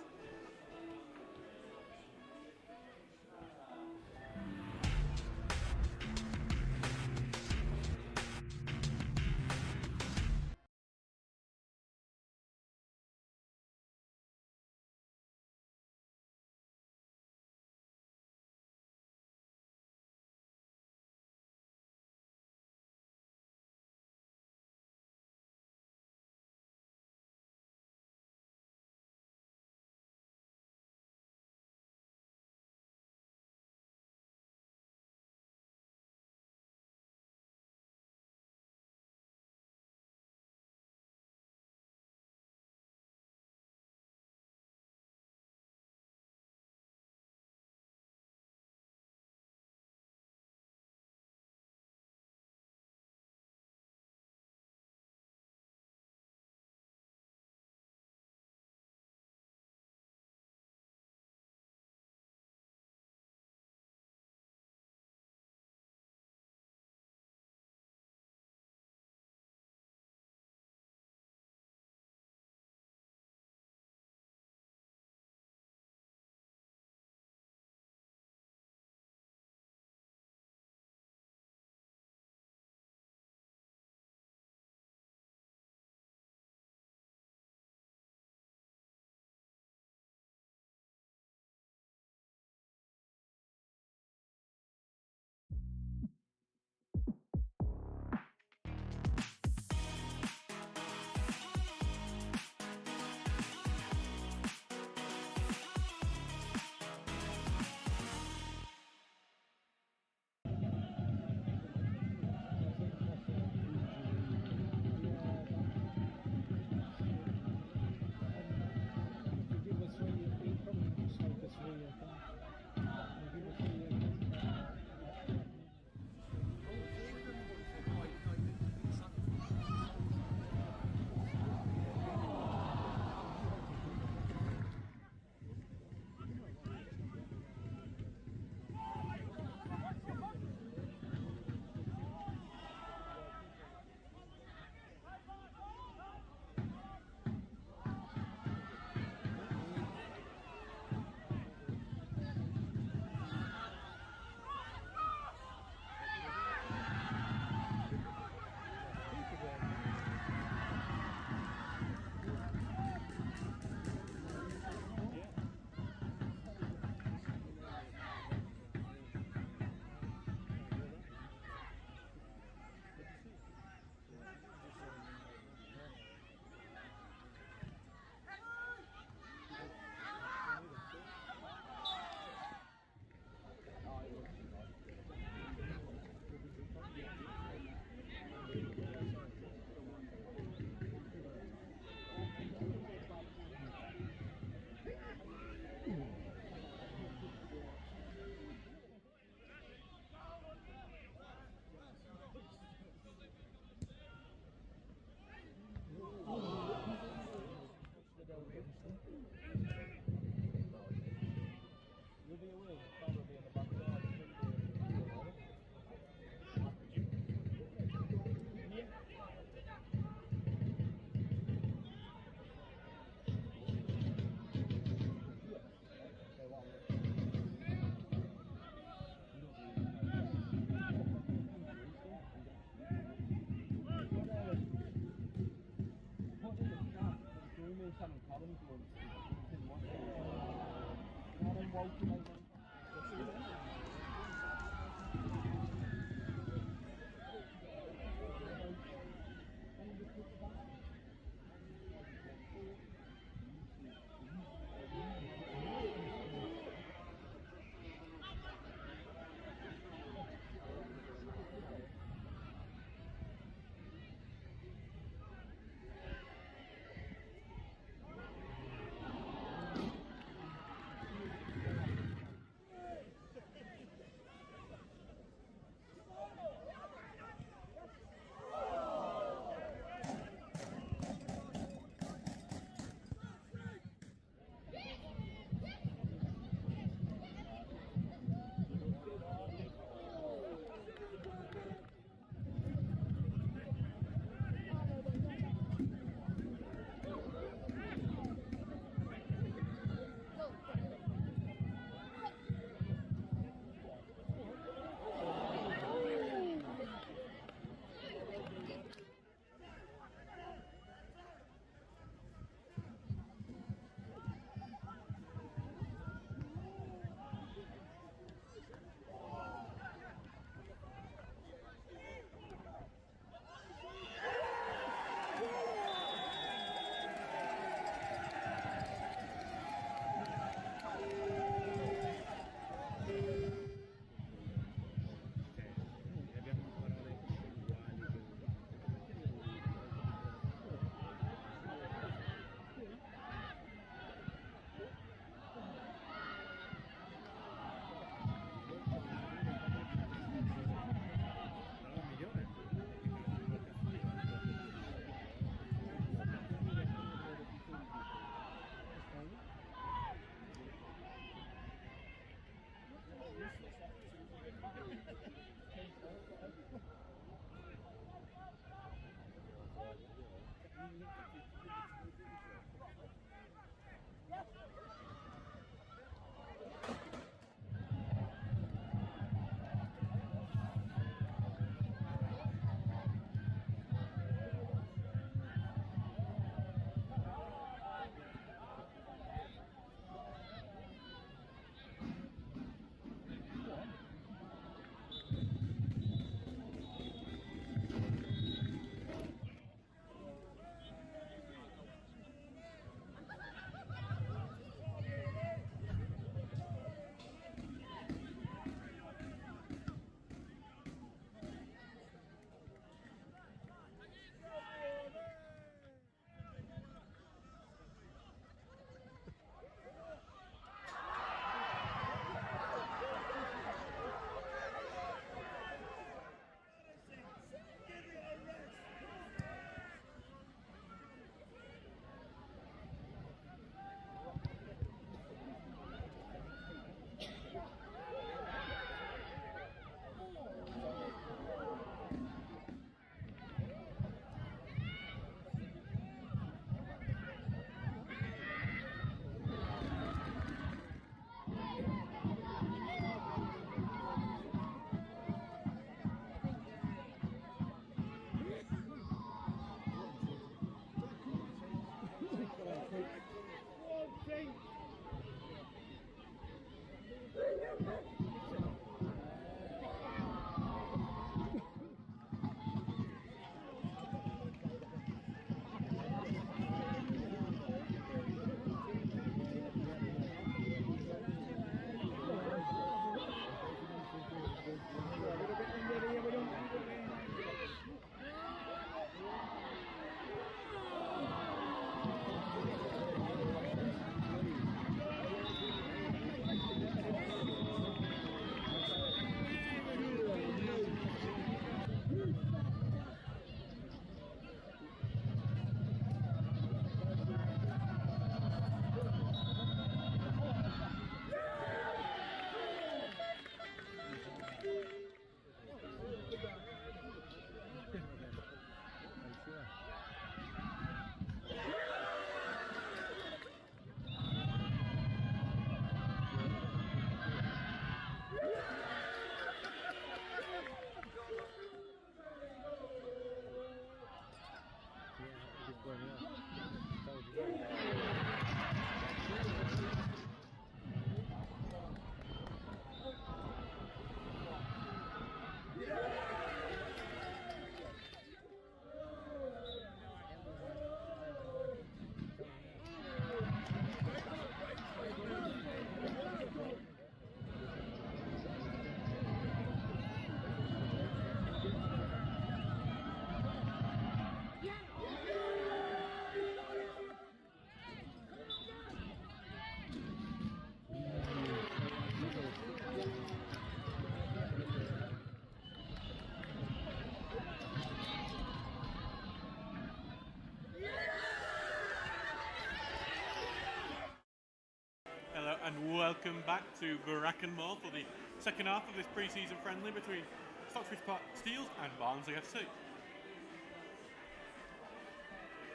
And welcome back to Brackenmore for the second half of this pre-season friendly between Stocksbridge Steels and Barnsley FC.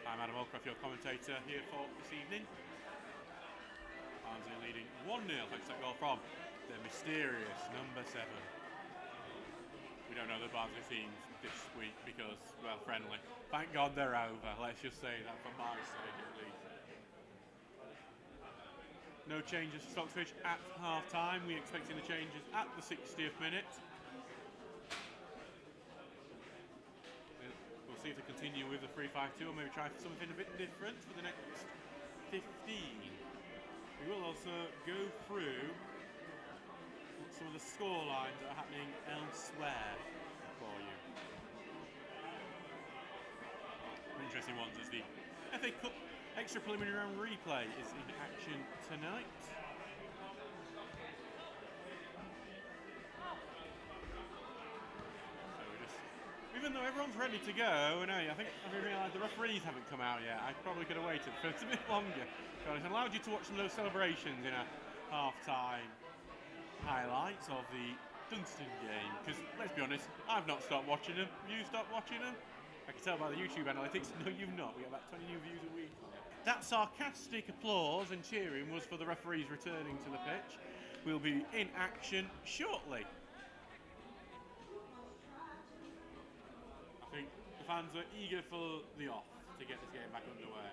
I'm Adam Allcroft, your commentator here for this evening. Barnsley leading 1-0 thanks to that goal from the mysterious number 7. We don't know the Barnsley teams this week because, well, friendly. Thank God they're over, let's just say that for my sake at least. No changes for Stocksbridge at half-time. We're expecting the changes at the 60th minute. We'll see if they continue with the 3-5-2 or maybe try for something a bit different for the next 15. We will also go through some of the score lines that are happening elsewhere for you. Interesting ones as the FA Cup extra preliminary round replay is in action tonight. So even though everyone's ready to go, I think I've realised the referees haven't come out yet. I probably could have waited for a bit longer. So it's allowed you to watch some of those celebrations in a half-time highlights of the Dunstan game. Because let's be honest, I've not stopped watching them. You stopped watching them? I can tell by the YouTube analytics, no you've not. We get about 20 new views a week. That sarcastic applause and cheering was for the referees returning to the pitch. We'll be in action shortly. I think the fans are eager for the off to get this game back underway.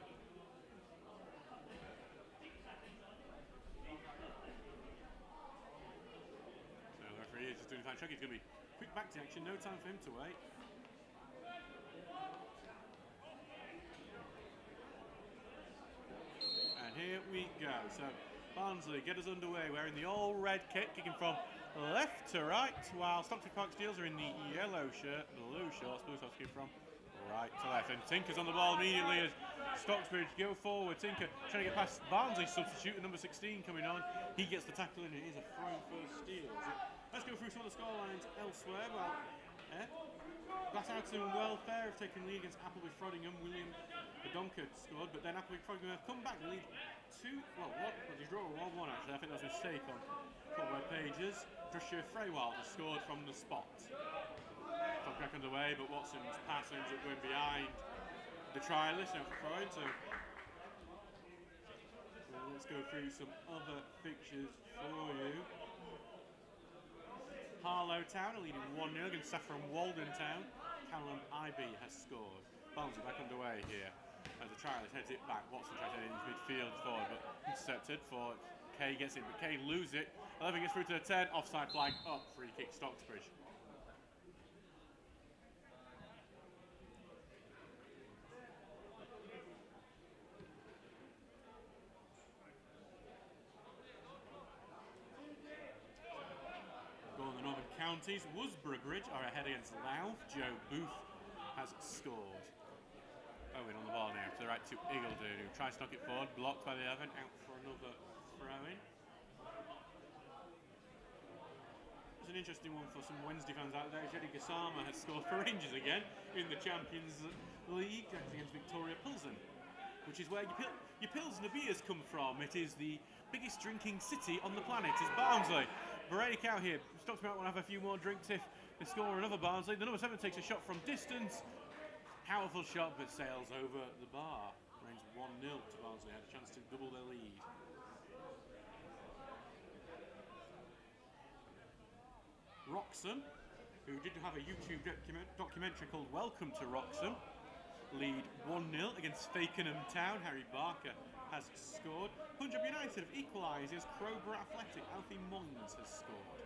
So the referee is just doing a fine check. It's going to be quick back to action, no time for him to wait. And here we go. So Barnsley get us underway wearing the all red kit, kicking from left to right, while Stocksbridge Park Steels are in the yellow shirt, blue shorts, blue shorts kicking from right to left. And Tinker's on the ball immediately as Stocksbridge go forward. Tinker trying to get past Barnsley substitute, number 16 coming on. He gets the tackle and it is a throw for Steels. Let's go through some of the scorelines elsewhere. Well, Glassoudton Welfare have taken lead against Appleby Frodingham. William Badonka scored, but then Appleby Frodingham have come back and lead 2. Well, they draw 1-1 actually. I think that was a mistake on web pages. Joshua Freywald has scored from the spot. Got back underway, but Watson's pass ends up going behind the trialist and throwing. So let's go through some other fixtures for you. Harlow Town are leading 1-0 against Saffron Walden Town. Callum Ibe has scored. Barnsley back underway here as the trialist heads it back. Watson tries to head into midfield forward, but intercepted for Kay, gets it, but Kay loses it. 11 gets through to the 10, offside flag up, free kick Stocksbridge. Going to the Northern Counties, Worsborough Bridge are ahead against Louth. Joe Booth has scored. Owen on the ball now to the right to Eagledon, who tries to knock it forward, blocked by the 11, out for another throw-in. It's an interesting one for some Wednesday fans out there. Jedi Gassama has scored for Rangers again in the Champions League against Victoria Pilsen, which is where your Pilsner beers come from. It is the biggest drinking city on the planet. It's Barnsley. Break out here. Stocksbridge might want to have a few more drinks if they score another Barnsley. The number 7 takes a shot from distance. Powerful shot, but sails over the bar. Range 1-0 to Barnsley. Had a chance to double their lead. Wroxham, who did have a YouTube documentary called Welcome to Wroxham, lead 1-0 against Fakenham Town. Harry Barker has scored. Punjab United have equalised as Crowborough Athletic. Alfie Moynes has scored.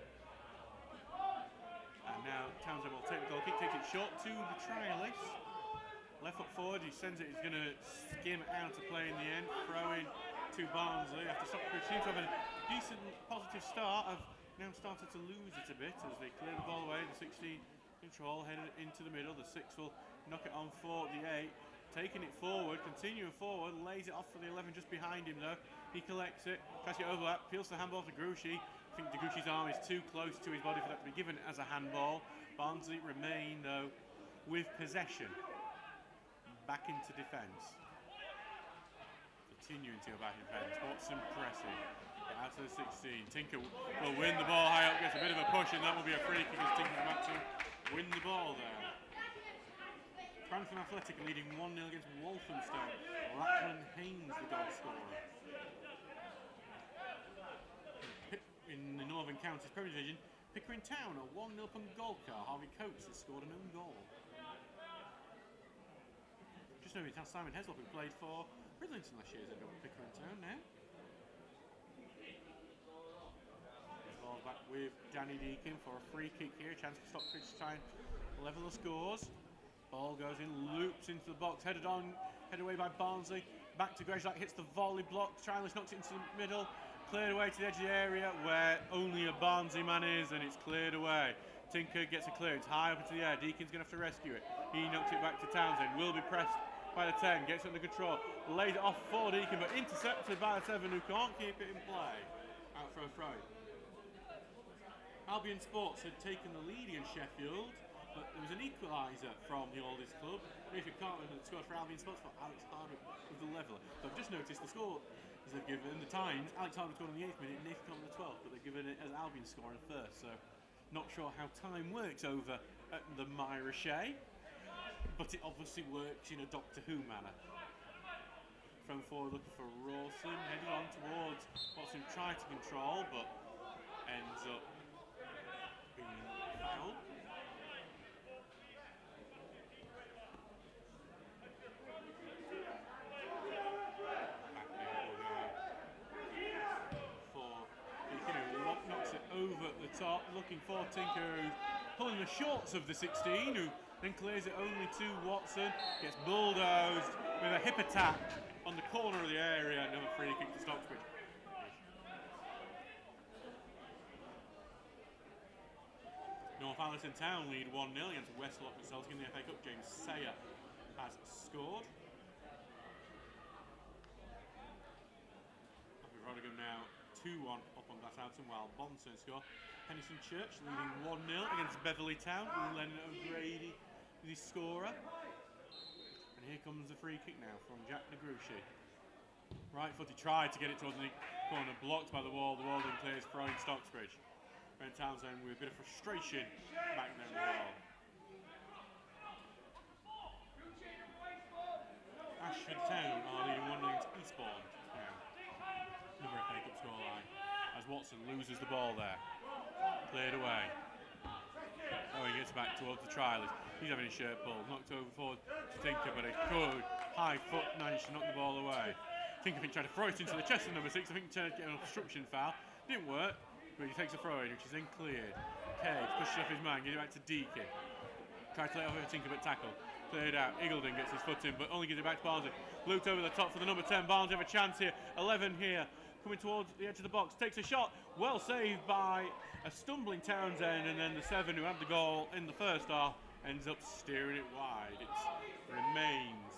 And now Townsend will take the goal kick, takes it short to the trialist. Left foot forward, he sends it, he's going to skim out to play in the end. Throwing to Barnsley after Stockbridge seems to have a decent positive start. Have now started to lose it a bit as they clear the ball away. The 16 control, headed into the middle. The 6 will knock it on for the 8. Taking it forward, continuing forward, lays it off for the 11 just behind him though. He collects it, tries to get overlap, peels the handball to Grucci. I think Degucci's arm is too close to his body for that to be given as a handball. Barnsley remain though with possession. Back into defence. Continuing to go back in defence. What's impressive? Out to the 16. Tinker will win the ball high up, gets a bit of a push, and that will be a free kick as Tinker back to win the ball there. Cranford Athletic are leading 1-0 against Walthamstow. Lachlan Haynes, the goal scorer. In the Northern Counties Premier Division, Pickering Town are 1-0 from Golkar. Harvey Coates has scored an own goal. Just knowing how Simon Heslop, who played for Bridlington last year, is ended up with Pickering Town now. Ball back with Danny Deacon for a free kick here. Chance for Stockbridge to try and level the scores. Ball goes in, loops into the box, headed away by Barnsley. Back to Greshak, hits the volley block. Trialist knocks it into the middle. Cleared away to the edge of the area where only a Barnsley man is, and it's cleared away. Tinker gets a clearance high up into the air. Deacon's going to have to rescue it. He knocks it back to Townsend. Will be pressed by the 10. Gets under control. Lays it off for Deacon, but intercepted by the 7 who can't keep it in play. Out for a throw. Albion Sports had taken the lead against Sheffield, but there was an equaliser from the oldest club. Nathan Cartman had scored for Albion Sports, but Alex Hardwick with the leveller. So I've just noticed the score as they've given the Times. Alex Hardwick scored on the 8th minute, Nathan Cartman on the 12th, but they've given it as Albion scoring first. So not sure how time works over at the Myra Shea. but it obviously works in a Doctor Who manner. From forward looking for Rawson, headed on towards Watson, tried to control, but ends up being fouled. Knocks it over at the top, looking for Tinker, who's pulling the shorts of the 16, who then clears it only to Watson, gets bulldozed with a hip attack on the corner of the area, another free kick to Stocksbridge. North Allerton Town lead 1-0 against Westlock and Celtic in the FA Cup. James Sayer has scored. Roddigan now 2-1 up on Glasshouten, while Bonson score. Henderson Church leading 1-0 against Beverley Town. Lennon O'Grady the scorer. And here comes the free kick now from Jack Negrushi. Right foot, he tried to get it towards the corner, blocked by the wall. The wall then clears, throwing Stocksbridge. Brent Townsend with a bit of frustration back down the wall. Ashford Town are leading 1-0 against Eastbourne now. Another FA Cup scoreline as Watson loses the ball there. Cleared away. Oh, he gets back towards the trialist. He's having his shirt pulled. Knocked over forward to Tinker, but a good high foot managed to knock the ball away. Tinker, I think, tried to throw it into the chest of number 6. I think he tried to get an obstruction foul. Didn't work, but he takes a throw in, which is then cleared. Cage pushes off his man, gives it back to Deakin. Tried to lay it off Tinker, but tackle. Cleared out. Eagledon gets his foot in, but only gives it back to Barnsley. Looped over the top for the number 10. Barnsley have a chance here. 11 here. Coming towards the edge of the box, takes a shot, well saved by a stumbling Townsend, and then the 7 who had the goal in the first half ends up steering it wide. It remains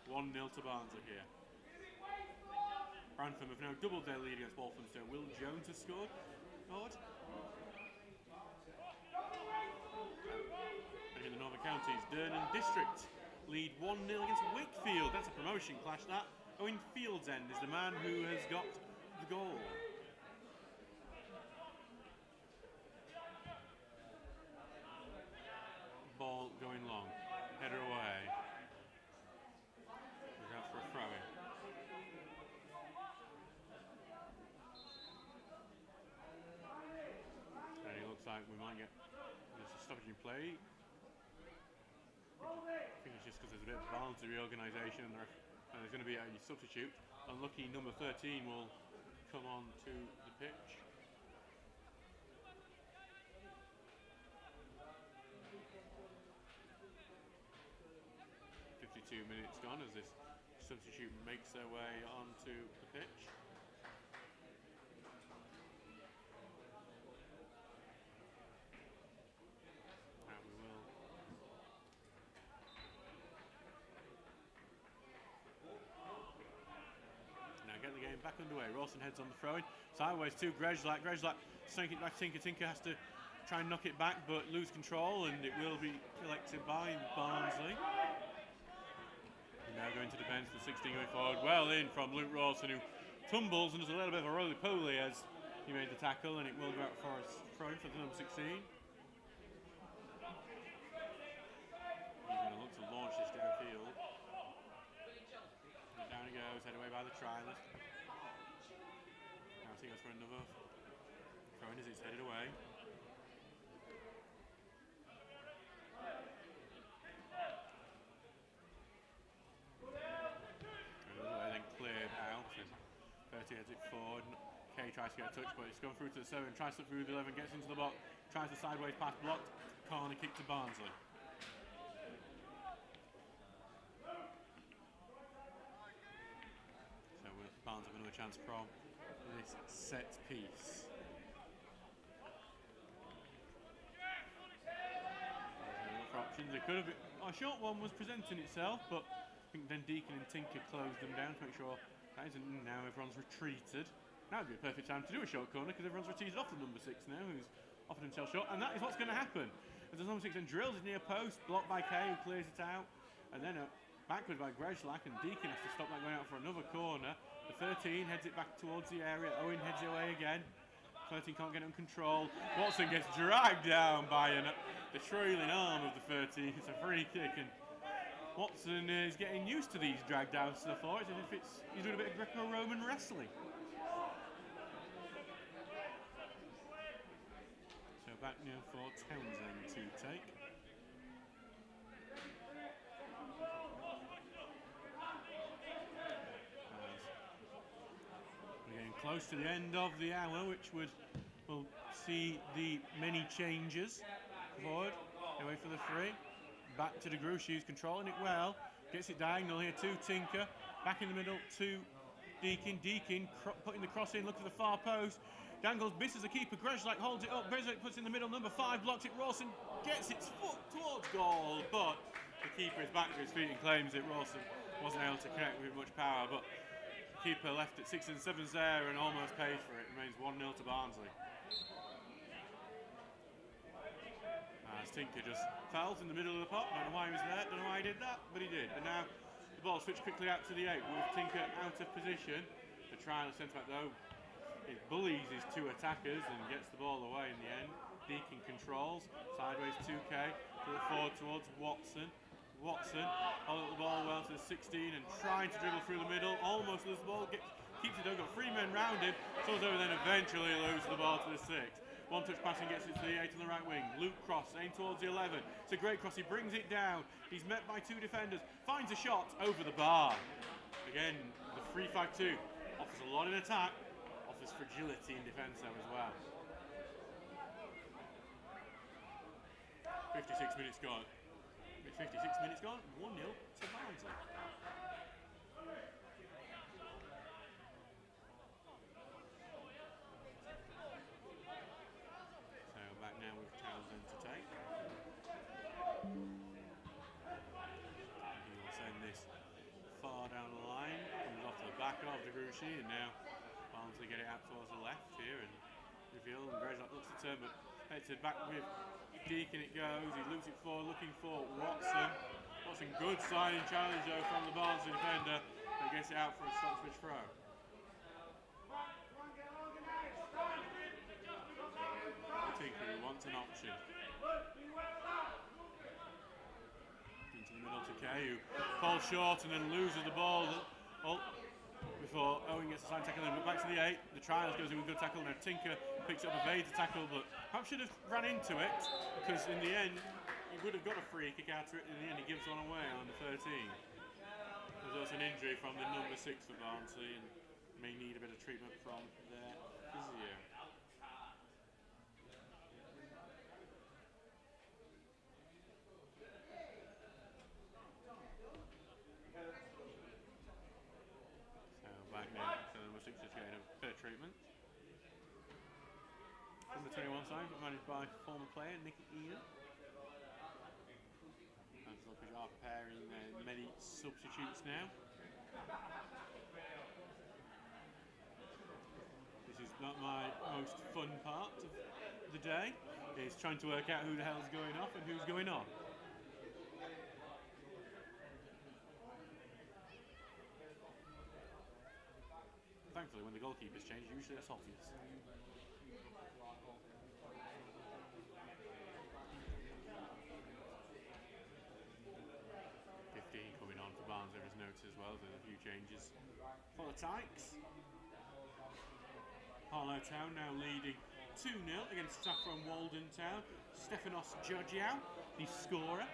1-0 to Barnsley here. Brantham have now doubled their lead against Walthamstow. Will Jones has scored. And in the Northern Counties, Durham District lead 1-0 against Wakefield. That's a promotion clash, that. Owen Fieldsend is the man who has got the goal. Ball going long. Header away. Look out for a throw-in. And it looks like we might get a stoppage in play. I think it's just because there's a bit of balance reorganisation and there's going to be a substitute. Unlucky number 13 will come on to the pitch. Minutes gone as this substitute makes their way onto the pitch. And we will now get the game back underway. Rawson heads on the throw-in. Sideways to Grejlak. Grejlak sink it back to Tinker. Tinker has to try and knock it back but lose control, and it will be collected by Barnsley. Now going to defence, the 16 going forward, well in from Luke Rawson, who tumbles and does a little bit of a roly-poly as he made the tackle, and it will go out for a throw for the number 16. He's going to look to launch this downfield. And down he goes, head away by the trialist. Now he goes for another throw-in as it's headed away. Heads it forward. Kay tries to get a touch, but it's gone through to the 7, tries to slip through the 11, gets into the box, tries the sideways pass blocked, corner kick to Barnsley. So Barnsley have another chance from this set piece. For options, it could have been, a short one was presenting itself, but I think then Deakin and Tinker closed them down to make sure. That isn't, now everyone's retreated. Now would be a perfect time to do a short corner because everyone's retreated off the number 6 now, who's offered himself short, and that is what's going to happen. As the number 6 then drills his near post, blocked by Kay, who clears it out, and then backwards by Grejlak, and Deakin has to stop that going out for another corner. The 13 heads it back towards the area. Owen heads it away again. 13 can't get it in control. Watson gets dragged down by the trailing arm of the 13. It's a free kick, and Watson is getting used to these drag downs to the floor, as if he's doing a bit of Greco-Roman wrestling. So back now for Townsend to take. We're getting close to the end of the hour, which will see the many changes. Forward, away for the free. Back to DeGroot, who's controlling it well. Gets it diagonal here to Tinker. Back in the middle to Deakin. Deakin putting the cross in, look for the far post. Dangles, misses the keeper. Grezlak holds it up. Grezlak puts it in the middle. Number 5 blocks it. Rawson gets its foot towards goal, but the keeper is back to his feet and claims that Rawson wasn't able to connect with much power. But the keeper left it 6 and 7's there and almost paid for it. Remains 1-0 to Barnsley. As Tinker just fouls in the middle of the pot. Don't know why he was there. Don't know why he did that, but he did. And now the ball switched quickly out to the 8 with Tinker out of position. The trial centre back though. It bullies his 2 attackers and gets the ball away in the end. Deakin controls, sideways 2K, to the forward towards Watson. Watson holding the ball well to the 16 and trying to dribble through the middle. Almost loses the ball, keeps it down, got 3 men round him. Someone's over, then eventually loses the ball to the 6. One touch passing gets it to the 8 on the right wing. Luke cross, aimed towards the 11. It's a great cross, he brings it down. He's met by 2 defenders, finds a shot over the bar. Again, the 3-5-2 offers a lot in attack. Fragility in defence though as well. 56 minutes gone. 56 minutes gone, 1-0 to Barnsley. So back now with Townsend to take. He will send this far down the line, comes off the back of DeGroot, and now Barnsley get it out towards the left here and reveal, and Grezlak looks to turn, but heads it back with Deakin it goes. He looks it forward, looking for Watson. Watson, good sliding challenge though from the Barnsley defender, but gets it out for a Stocksbridge throw. Tinker who wants an option. Into the middle to Kay, who falls short and then loses the ball. Before Owen gets a side tackle in, but back to the 8. The trials goes in with a good tackle. Now Tinker picks up, evades the tackle, but perhaps should have ran into it, because in the end he would have got a free kick out of it. In the end he gives one away on the 13. There's also an injury from the number 6 for Barnsley and may need a bit of treatment from their physio. Treatment. Number 21 side, managed by former player Nicky Ian. And Stockbridge are preparing many substitutes now. This is not my most fun part of the day. It's trying to work out who the hell's going off and who's going on. Thankfully, when the goalkeepers change, usually that's obvious. 15 coming on for Barnsley, as noticed as well. There's a few changes for the Tykes. Harlow Town now leading 2-0 against Saffron Walden Town. Stefanos Georgiou, the scorer.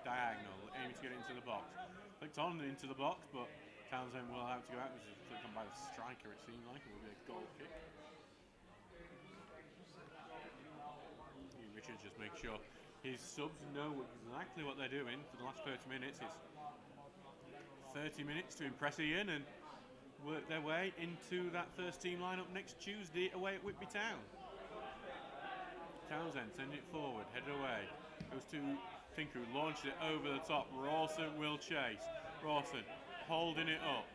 Diagonal, aiming to get it into the box. Clicked on into the box, but Townsend will have to go out. This is clicked on by the striker, it seemed like. It will be a goal kick. Richards just makes sure his subs know exactly what they're doing for the last 30 minutes. It's 30 minutes to impress Ian and work their way into that first team lineup next Tuesday away at Whitby Town. Townsend sending it forward, headed away. Goes to Tinker, who launched it over the top. Rawson will chase. Rawson holding it up.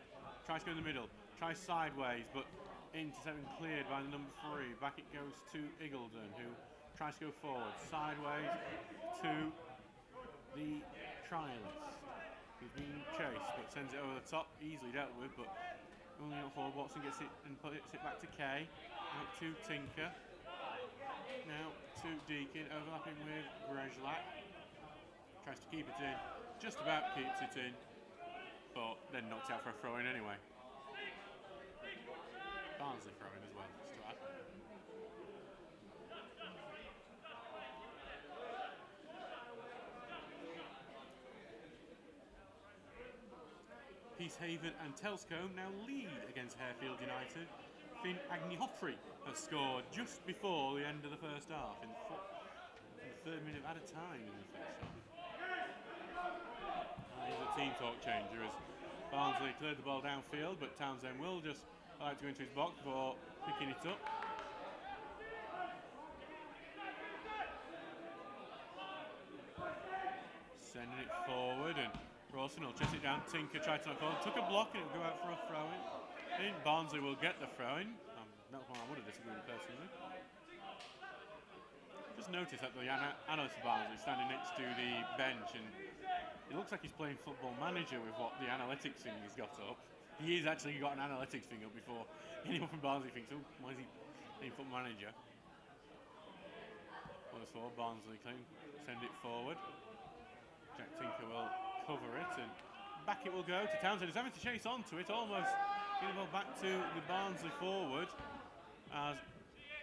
Tries to go in the middle. Tries sideways, but intercepted and cleared by the number 3. Back it goes to Iggledon, who tries to go forward. Sideways to the trialist, who's being chased, but sends it over the top. Easily dealt with, but only not forward. Watson gets it and puts it back to Kay. Out to Tinker. Now to Deacon, overlapping with Grezlak. Tries to keep it in, just about keeps it in, but then knocks out for a throw in anyway. Barnsley throwing as well, just to add. Peacehaven and Telscombe now lead against Harefield United. Finn Agnihoffrey has scored just before the end of the first half, in the third minute at a time in the first half. Here's a team talk changer as Barnsley cleared the ball downfield, but Townsend will just like to go into his box before picking it up. Sending it forward, and Rawson will chest it down. Tinker tried to knock forward, took a block, and it'll go out for a throw-in. I think Barnsley will get the throw-in. That's one I would have disagreed with personally. Just noticed that the analyst of Barnsley is standing next to the bench, and it looks like he's playing Football Manager with what the analytics thing he's got up. He has actually got an analytics thing up before anyone from Barnsley thinks, oh, why is he playing Football Manager? Well, for Barnsley claim, send it forward. Jack Tinker will cover it, and back it will go to Townsend. He's having to chase onto it, almost getting the ball back to the Barnsley forward, as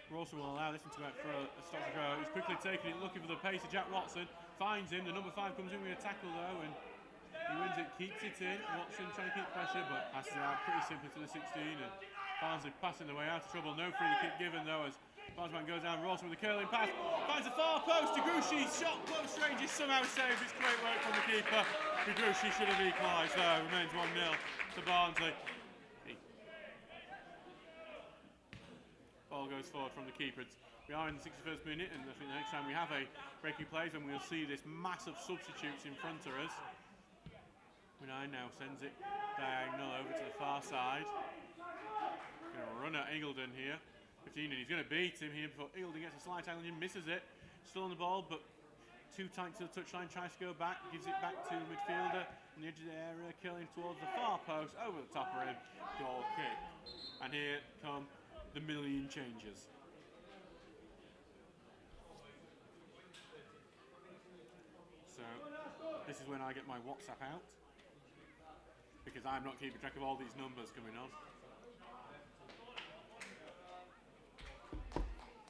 Rawson will allow this one to go out for a Stocksbridge row. He's quickly taking it, looking for the pace of Jack Watson, finds him. The number 5 comes in with a tackle though, and he wins it, keeps it in. Watson trying to keep pressure, but passes it out pretty simply to the 16, and Barnsley passing the way out of trouble. No free kick given though, as Barnsley goes down. Rawson with a curling pass, finds the far post. Degushi shot close range, is somehow saved. It's great work from the keeper. Degushi should have equalised though. Remains 1-0 to Barnsley. Ball goes forward from the keeper. We are in the 61st minute, and I think the next time we have a breaking plays, and we'll see this massive substitutes in front of us. Unai now sends it diagonal over to the far side. Going to run at Eagledon here. 15, and he's going to beat him here before Eagledon gets a slight angle and misses it. Still on the ball, but too tight to the touchline. Tries to go back, gives it back to the midfielder on the edge of the area, curling towards the far post, over the top of him. Goal kick. And here come the million changes. So this is when I get my WhatsApp out, because I'm not keeping track of all these numbers coming on.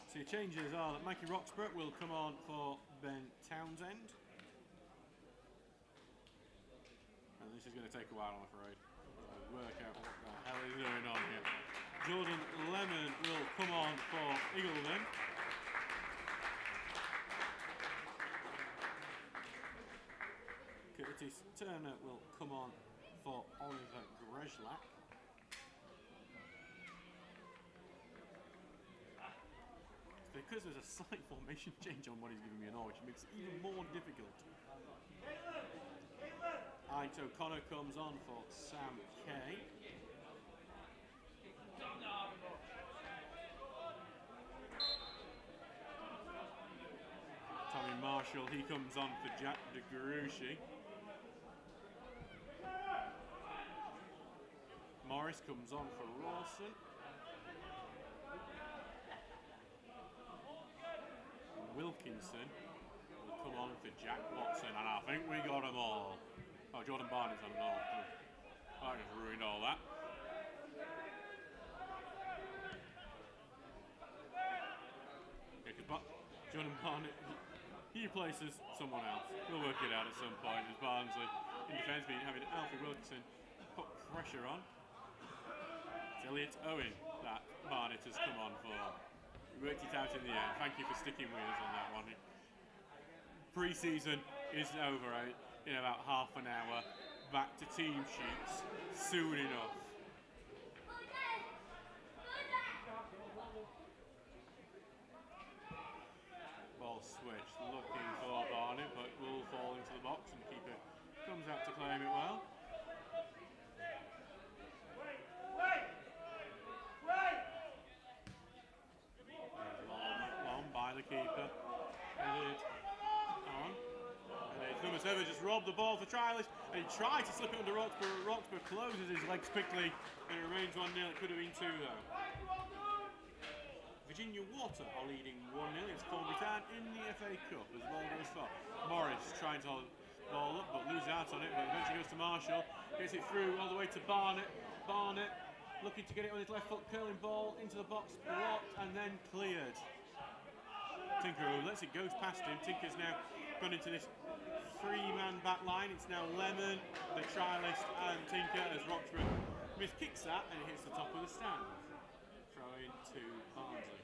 So your changes are that Mikey Roxburgh will come on for Ben Townsend. And this is going to take a while, I'm afraid. So work out what the hell is going on here. Jordan Lemon will come on for Eagledon. Curtis Turner will come on for Oliver Grezlak. Because there's a slight formation change on what he's giving me an Norwich, it makes it even more difficult. Ike O'Connor comes on for Sam Kay. Tommy Marshall, he comes on for Jack DeGarushi. Morris comes on for Rawson. Wilkinson will come on for Jack Watson, and I think we got them all. Oh, Jordan Barnett's on them all. I just ruined all that. Yeah, because Jordan Barnett, he replaces someone else. We'll work it out at some point. As Barnsley in defence, having Alfie Wilkinson put pressure on. It's Elliot Owen that Barnett has come on for. Worked it out in the end. Thank you for sticking with us on that one. Pre-season is over in about half an hour. Back to team sheets soon enough. Ball switched, looking for Barnett, but will fall into the box, and the keeper comes out to claim it well. Keeper, on, and number 7 just robbed the ball for Trialist, and he tried to slip it under Roxburgh. Roxburgh closes his legs quickly, and it remains 1-0. It could have been 2 though. Virginia Water are leading 1-0. It's Formby Town in the FA Cup as well goes for Morris, trying to hold the ball up but loses out on it, but eventually goes to Marshall, gets it through all the way to Barnett. Barnett looking to get it on his left foot, curling ball into the box, blocked and then cleared. Tinker who lets it go past him. Tinker's now gone into this three-man back line. It's now Lemon, the trialist, and Tinker as Roxburgh miskicks that and it hits the top of the stand. Throw in to Barnsley.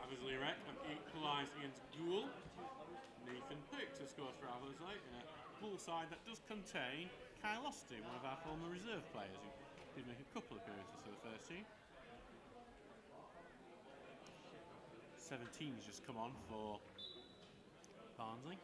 Abersley Erect have equalised against Goole. Nathan Pick to score for Abersley in a full side that does contain Kyle Austin, one of our former reserve players who did make a couple of appearances for the first team. 17's just come on for Barnsley.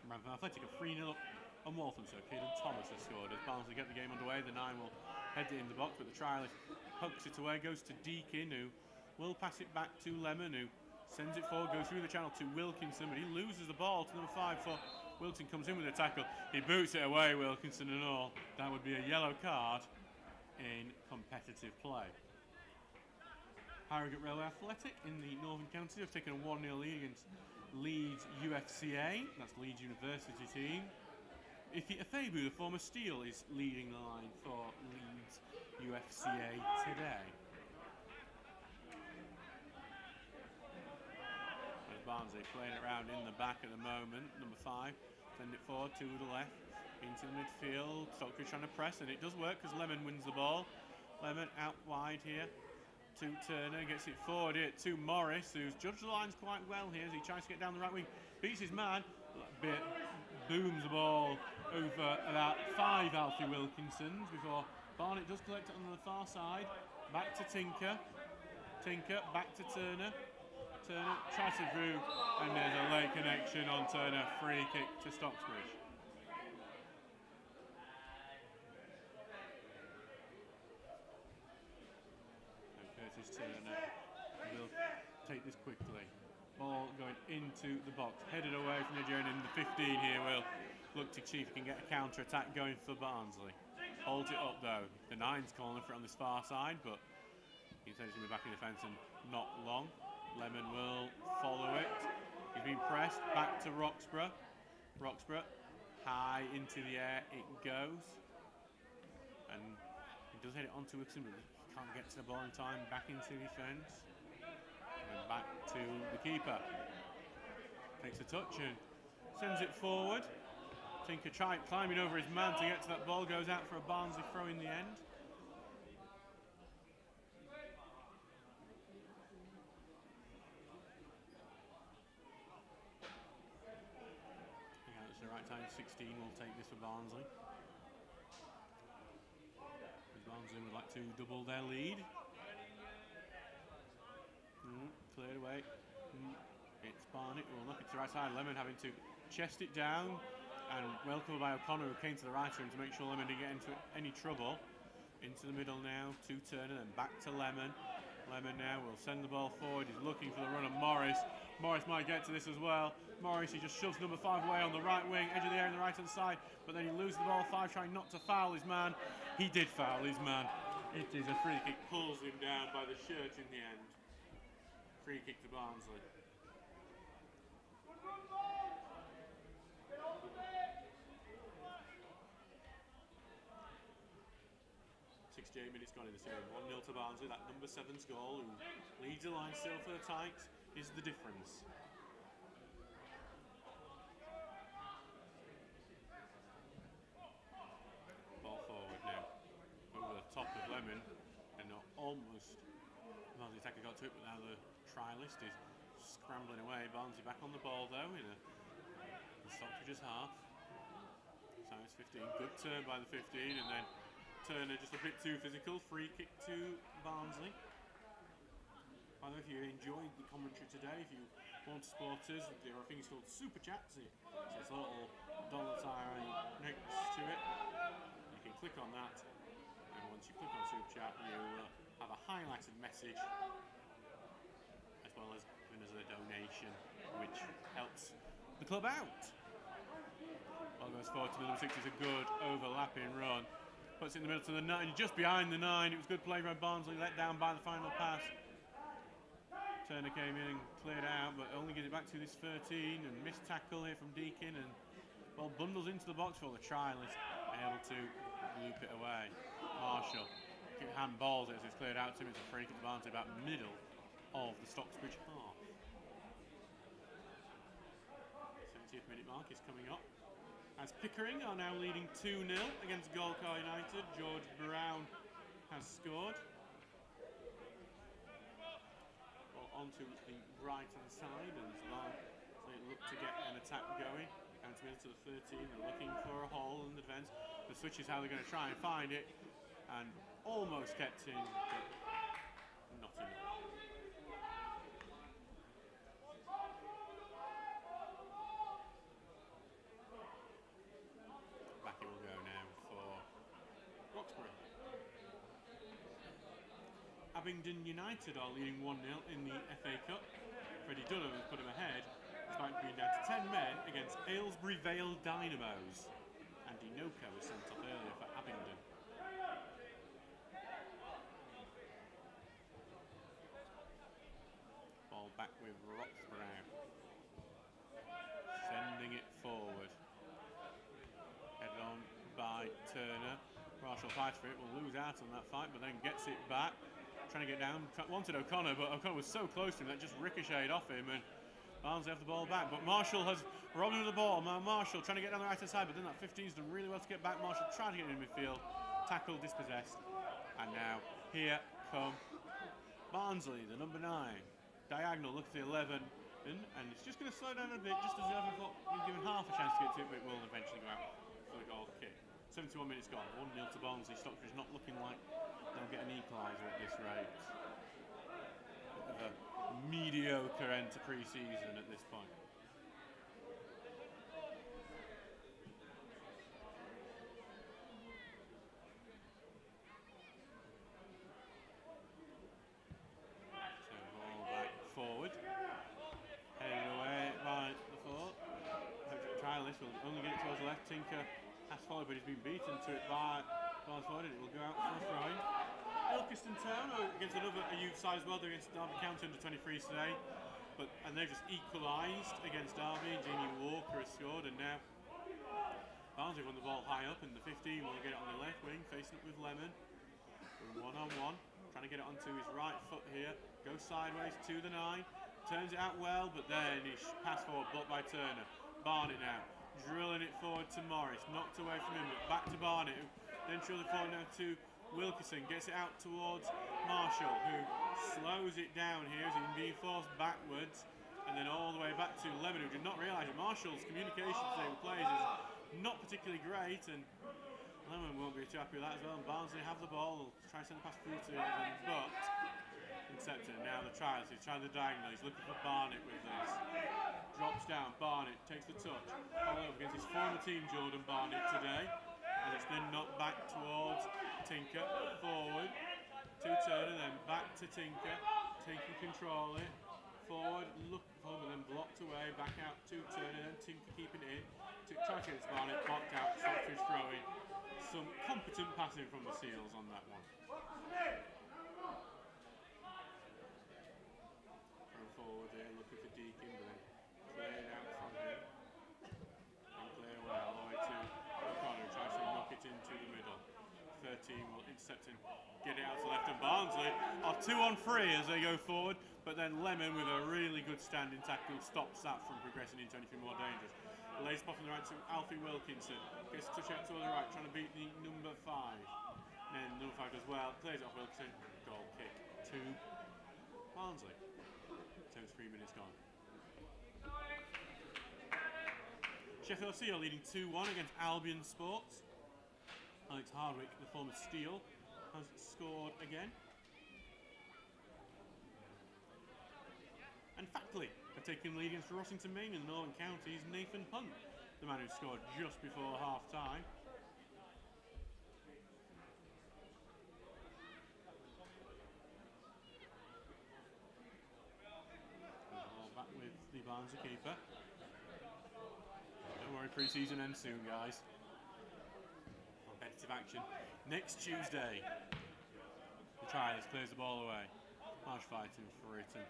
Rampham Athletic are 3-0 up on Walthamstow. Caden Thomas has scored as Barnsley get the game underway. The 9 will head it in the box, but the trialist pokes it away, goes to Deakin, who will pass it back to Lemon, who sends it forward, goes through the channel to Wilkinson, but he loses the ball to number 5 for Wilton. Comes in with a tackle. He boots it away, Wilkinson and all. That would be a yellow card in competitive play. Harrogate Railway Athletic in the Northern Counties have taken a 1-0 lead against Leeds UFCA. That's Leeds University team. Ife Afebu, the former Steel, is leading the line for Leeds UFCA today. There's Barnsley playing it around in the back at the moment. Number 5, send it forward to the left, into the midfield. Stocksbridge trying to press, and it does work because Lemon wins the ball. Lemon out wide here to Turner, gets it forward here to Morris, who's judged the lines quite well here as he tries to get down the right wing. Beats his man, booms the ball over about 5 Alfie Wilkinsons before Barnett does collect it on the far side. Back to Tinker. Tinker, back to Turner. Turner tries it through, and there's a late connection on Turner. Free kick to Stocksbridge. Turner will take this quickly. Ball going into the box, headed away from the journey. The 15 here will look to see if he can get a counter attack going for Barnsley. Holds it up though. The 9's calling for it on this far side, but he says he's going to be back in defence and not long. Lemon will follow it. He's been pressed back to Roxburgh. Roxburgh high into the air it goes, and he does head it onto Wilson. Can't get to the ball in time, back into defence, and back to the keeper. Takes a touch and sends it forward. Tinker climbing over his man to get to that ball, goes out for a Barnsley throw in the end. Yeah, it's the right time. 16 will take this for Barnsley. Barnsley would like to double their lead. Cleared away. It's Barnett who will knock it to the right side. Lemon having to chest it down, and well covered by O'Connor, who came to the right of him to make sure Lemon didn't get into any trouble. Into the middle now to Turner, then back to Lemon. Lemon now will send the ball forward. He's looking for the run of Morris. Morris might get to this as well. Morris, he just shoves number 5 away on the right wing, edge of the area on the right hand side, but then he loses the ball. 5 trying not to foul his man. He did foul his man. It is a free kick, pulls him down by the shirt in the end. Free kick to Barnsley. 68 minutes gone in the series. 1-0 to Barnsley. That number 7's goal, who leads the line still for the Tykes, is the difference. Ball forward now. Over the top of Lemon, and almost Barnsley attacker got to it, but now the trialist is scrambling away. Barnsley back on the ball though in Stockbridge's half. So it's 15. Good turn by the 15, and then Turner just a bit too physical. Free kick to Barnsley. By the way, if you enjoyed the commentary today, if you want to support us, there are things called Super Chats. So it's a little dollar sign next to it. You can click on that, and once you click on Super Chat, you'll have a highlighted message, as well as giving us a donation, which helps the club out. Ball goes forward to the number 6. It's a good overlapping run. Puts it in the middle to the 9, just behind the 9. It was good play by Barnsley, let down by the final pass. Turner came in and cleared out, but only gets it back to this 13, and missed tackle here from Deakin, and well, bundles into the box for the trialist, able to loop it away. Marshall handballs it as it's cleared out to him. It's a free kick to Barnsley about middle of the Stocksbridge half. 70th minute mark is coming up, as Pickering are now leading 2-0 against Galcar United. George Brown has scored. Well, onto the right-hand side, and they look to get an attack going. Down to the 13, they're looking for a hole in the defence. The switch is how they're going to try and find it, and almost kept in, but not enough. Back it will go now for Roxbury. Abingdon United are leading 1-0 in the FA Cup. Freddie Dunham has put them ahead, despite being down to 10 men against Aylesbury Vale Dynamos. Andy Noko was sent off earlier for Abingdon. Ball back with Roxbury. Sending it forward. Headed on by Turner. Marshall fights for it, will lose out on that fight, but then gets it back. Trying to get down, wanted O'Connor, but O'Connor was so close to him that just ricocheted off him, and Barnsley have the ball back. But Marshall has robbed him of the ball. Marshall trying to get down the right-hand side, but then that 15's done really well to get back. Marshall trying to get in midfield, tackle dispossessed, and now here come Barnsley, the number 9. Diagonal, look at the 11, and it's just going to slow down a bit, just as the 11 thought we've given half a chance to get to it, but it will eventually go out for the goal kick. 71 minutes gone, 1-0 to Barnsley. Stockbridge not looking like they'll get an equaliser at this rate. A mediocre end to pre-season at this point. So ball back forward. Headed away by the forward. Trialist will only get it towards the left. Tinker has followed, but he's been beaten to it by Barnsley. It will go out for a throw-in. Ilkeston Town against another youth side as well. They're against Derby County under 23s today, and they've just equalised against Derby. Jamie Walker has scored, and now Barnsley won the ball high up in the 15. Will get it on the left wing, facing it with Lemon. One-on-one, trying to get it onto his right foot here. Goes sideways to the 9, turns it out well, but then he pass forward, blocked by Turner. Barnett now drilling it forward to Morris, knocked away from him, but back to Barnett, who then drilling forward now to Wilkinson, gets it out towards Marshall, who slows it down here as he's being forced backwards, and then all the way back to Lemon, who did not realise that Marshall's communication today with players is not particularly great, and Lemon won't be too happy with that as well. And Barnsley have the ball, they'll try to send the pass through to him, but intercepted. Now the trials, he's trying the diagonal, he's looking for Barnett with this. Drops down, Barnett takes the touch, all over against his former team, Jordan Barnett, today. And it's then knocked back towards Tinker, forward to Turner, then back to Tinker. Tinker control it, forward, look forward, then blocked away, back out to Turner, then Tinker keeping it in. Try to get it to Barnett, blocked out, Stockbridge throwing. Some competent passing from the Seals on that one. Throw forward here, looking for Deakin, but then cleared out from him. And clear away all the way to O'Connor, tries to knock it into the middle. 13 will intercept him, get it out to left, and Barnsley are 2-on-3 as they go forward, but then Lemon with a really good standing tackle stops that from progressing into anything more dangerous. Lays off on the right to Alfie Wilkinson, gets a touch out to the right, trying to beat the number 5. And then number 5 does well, clears it off Wilkinson, goal kick to Barnsley. 73 minutes gone. Sheffield FC are leading 2-1 against Albion Sports. Alex Hardwick, the former Steel, has scored again. And Factley have taken lead against Rossington Main in the Northern Counties. Nathan Hunt, the man who scored just before half-time. Ball back with the Barnsley keeper. Don't worry, pre-season ends soon, guys. Competitive action. Next Tuesday, the trialist clears the ball away. Marsh fighting for it, and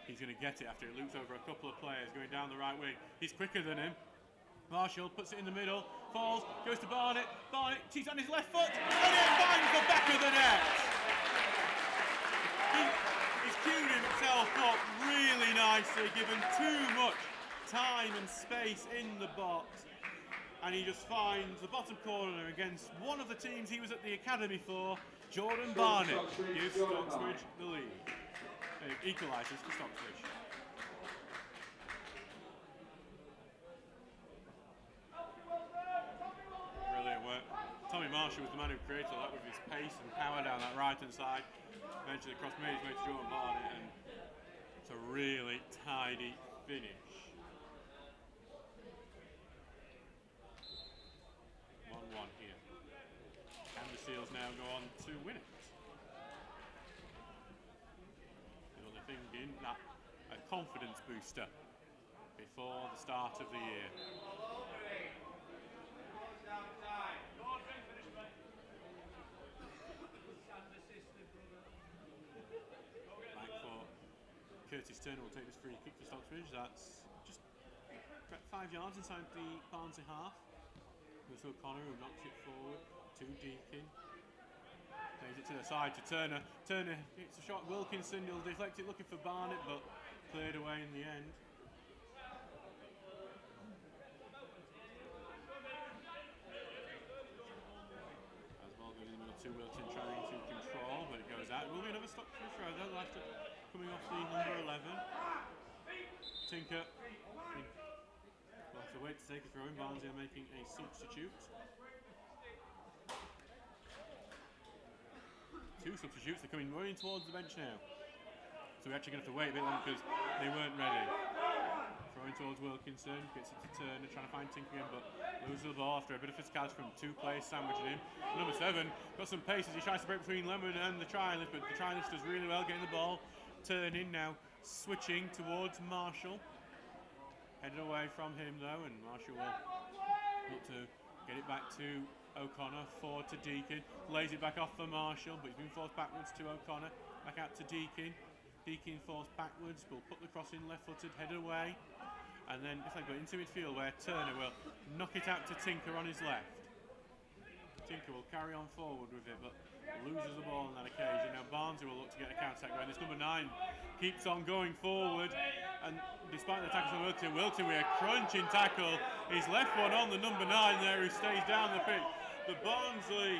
he's going to get it after it loops over a couple of players going down the right wing. He's quicker than him. Marshall puts it in the middle, falls, goes to Barnett. Barnett cheats on his left foot, and it finds the back of the net. He's queued himself up really nicely, given too much time and space in the box, and he just finds the bottom corner against one of the teams he was at the academy for. Jordan Barnett gives Stocksbridge the lead. Equalizers for Stocksbridge. Brilliant work. Tommy Marshall was the man who created that with his pace and power down that right-hand side. Eventually across mid, he's made to Jordan Barnett, and it's a really tidy finish. 1-1 here. And the Seals now go on to win it. Another thing in that a confidence booster before the start of the year. Curtis Turner will take this free kick for Stocksbridge. That's just about 5 yards inside the Barnsley half. There's O'Connor who knocks it forward to Deakin. Plays it to the side to Turner. Turner hits a shot. Wilkinson, he'll deflect it looking for Barnett, but cleared away in the end. As well goes in the middle to Wilton trying to control, but it goes out. It will be another Stocksbridge throw though, after coming off the number 11. Tinker will have to wait to take a throw in. Barnsley are making a substitute. 2 substitutes, they're coming running towards the bench now. So we're actually going to have to wait a bit longer because they weren't ready. Throwing towards Wilkinson, gets it to Turner, trying to find Tinker again, but loses the ball after a bit of physicality from 2 players sandwiching him. Number 7 got some pace as he tries to break between Lemon and the trialist, but the trialist does really well getting the ball. Turning now, switching towards Marshall. Headed away from him though, and Marshall will look to get it back to O'Connor, forward to Deakin. Lays it back off for Marshall, but he's been forced backwards to O'Connor. Back out to Deakin. Deakin forced backwards, will put the cross in left-footed, headed away. And then if they go into midfield where Turner will knock it out to Tinker on his left. Tinker will carry on forward with it, but loses the ball on that occasion. Now Barnsley will look to get a counter-attack going. This number 9 keeps on going forward, and despite the tackles from Wilton with a crunching tackle, he's left one on the number 9 there who stays down the pitch. The Barnsley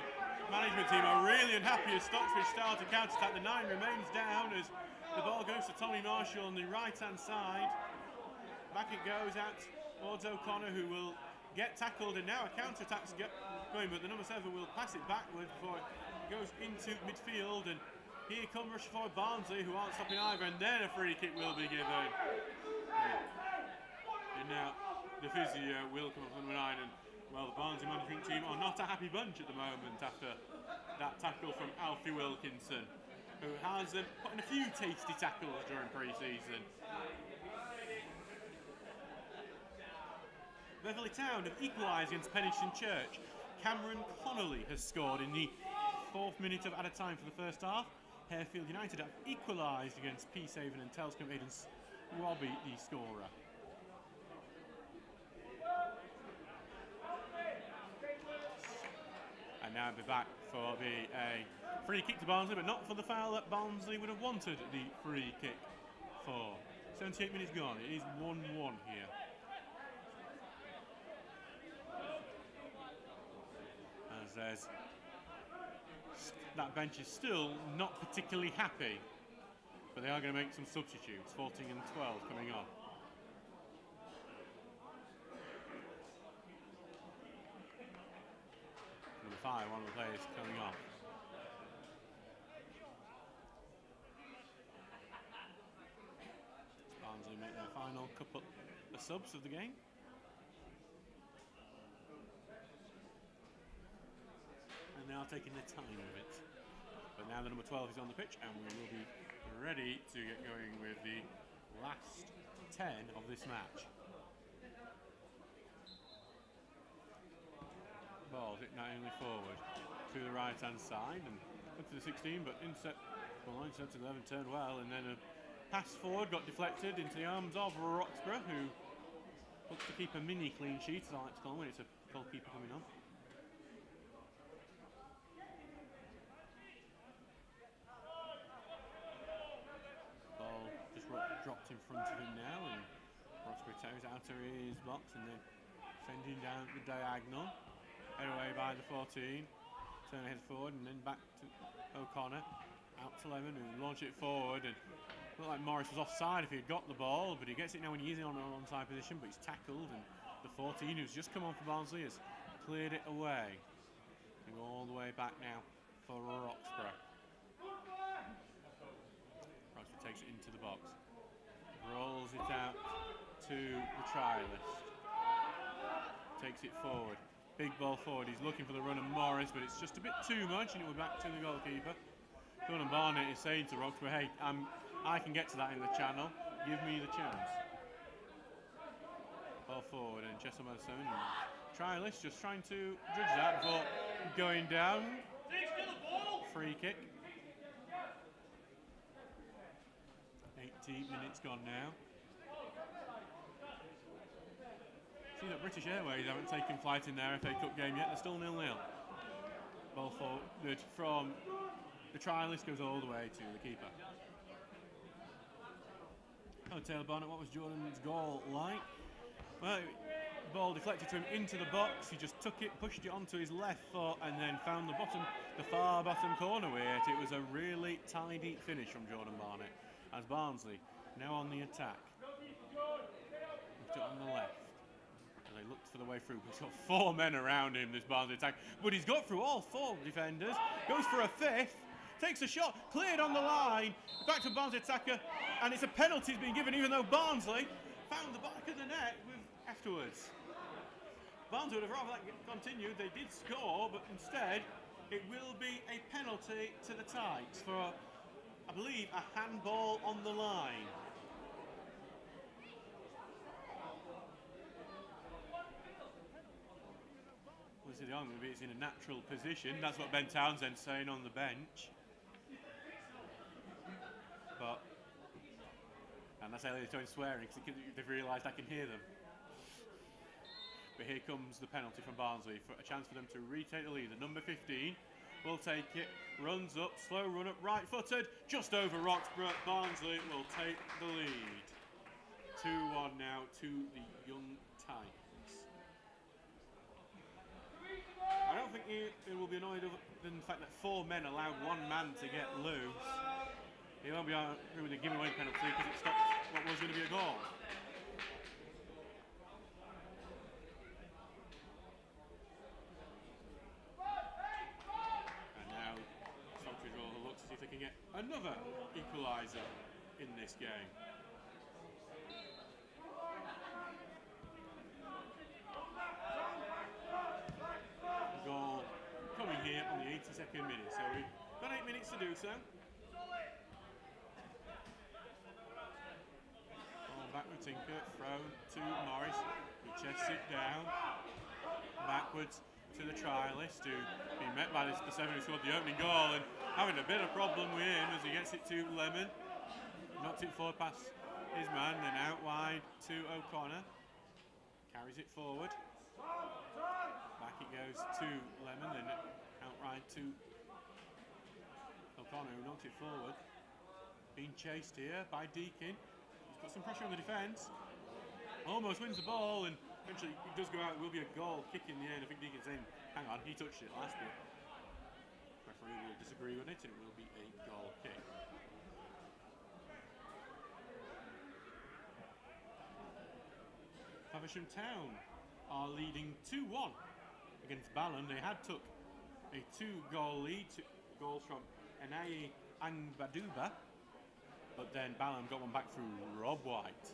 management team are really unhappy as Stocksbridge start to counter-attack. The 9 remains down as the ball goes to Tommy Marshall on the right-hand side. Back it goes out towards O'Connor, who will get tackled, and now a counter-attack's going, but the number 7 will pass it backwards before it goes into midfield, and here come rush for Barnsley, who aren't stopping either, and then a free kick will be given. And now the physio will come up from number 9, and well, the Barnsley management team are not a happy bunch at the moment after that tackle from Alfie Wilkinson, who has put in a few tasty tackles during pre-season. Beverley Town have equalised against Pennington Church. Cameron Connolly has scored in the 4th minute of added time for the first half. Harefield United have equalised against Peacehaven, and Telscombe Aiden's Robbie the scorer. And now be back for a free kick to Barnsley, but not for the foul that Barnsley would have wanted the free kick for. 78 minutes gone, it is 1-1 here. As there's that bench is still not particularly happy, but they are going to make some substitutes. 14 and 12 coming on. Number 5, one of the players coming off. Barnsley make their final couple of subs of the game. And they are taking their time with it. But now the number 12 is on the pitch, and we will be ready to get going with the last 10 of this match. Ball's it naively forward to the right hand side and up to the 16, but intercept 11 turned well, and then a pass forward got deflected into the arms of Roxburgh, who looks to keep a mini clean sheet, as I like to call when it's a goalkeeper coming on. Ball just dropped in front of him now, and Roxburgh tears out of his box and then sending down the diagonal. Head away by the 14, turn head forward and then back to O'Connor, out to Lemon, who launched it forward, and looked like Morris was offside if he had got the ball, but he gets it now when he's in on an onside position, but he's tackled, and the 14, who's just come on for Barnsley, has cleared it away. They go all the way back now for Roxburgh. Roxburgh takes it into the box, rolls it out to the trialist, takes it forward. Big ball forward, he's looking for the run of Morris, but it's just a bit too much, and it was back to the goalkeeper. Jordan Barnett is saying to Roxburgh, hey, I can get to that in the channel, give me the chance. Ball forward, and Chester Madison, trialist just trying to judge that before going down. Free kick. 18 minutes gone now. See that British Airways haven't taken flight in their FA Cup game yet, they're still 0-0. Ball forward from the trialist, goes all the way to the keeper. Oh, Taylor Barnett, what was Jordan's goal like? Well, the ball deflected to him into the box, he just took it, pushed it onto his left foot and then found the far bottom corner with it. It was a really tidy finish from Jordan Barnett as Barnsley now on the attack. Left it on the left. They looked for the way through. He's got 4 men around him, this Barnsley attack, but he's got through all 4 defenders, goes for a 5th, takes a shot, cleared on the line, back to Barnsley attacker, and it's a penalty being given, even though Barnsley found the back of the net afterwards. Barnsley would have rather that continued. They did score, but instead it will be a penalty to the Tykes for, I believe, a handball on the line. The argument is in a natural position. That's what Ben Townsend's saying on the bench. But, and that's how they're doing swearing because they've realised I can hear them. But here comes the penalty from Barnsley for a chance for them to retake the lead. The number 15 will take it, runs up, slow run up, right-footed, just over Roxburgh. Barnsley will take the lead. 2-1 now to the Young Tykes. I don't think he will be annoyed than the fact that 4 men allowed 1 man to get loose. He won't be angry with the giving away penalty because it stops what was going to be a goal. And now Stocksbridge will look to see if they can get another equalizer in this game. Goal coming here on the 82nd minute, so we've got 8 minutes to do so. Ball back with Tinker, thrown to Morris, who chests it down, backwards to the trialist, who being met by the 7 who scored the opening goal and having a bit of problem with him as he gets it to Lemon. Knocked it forward past his man, then out wide to O'Connor. Carries it forward. Back it goes to Lemon, then outright to O'Connor, who knocked it forward. Being chased here by Deakin. He's got some pressure on the defence. Almost wins the ball, and eventually it does go out. It will be a goal kick in the end. I think Deakin's saying, hang on, he touched it last bit. Referee will disagree with it, and it will be a goal kick. Faversham Town are leading 2-1 against Ballon. They had took a 2-goal lead, 2 goals from Enai and Baduba, but then Ballon got one back through Rob White.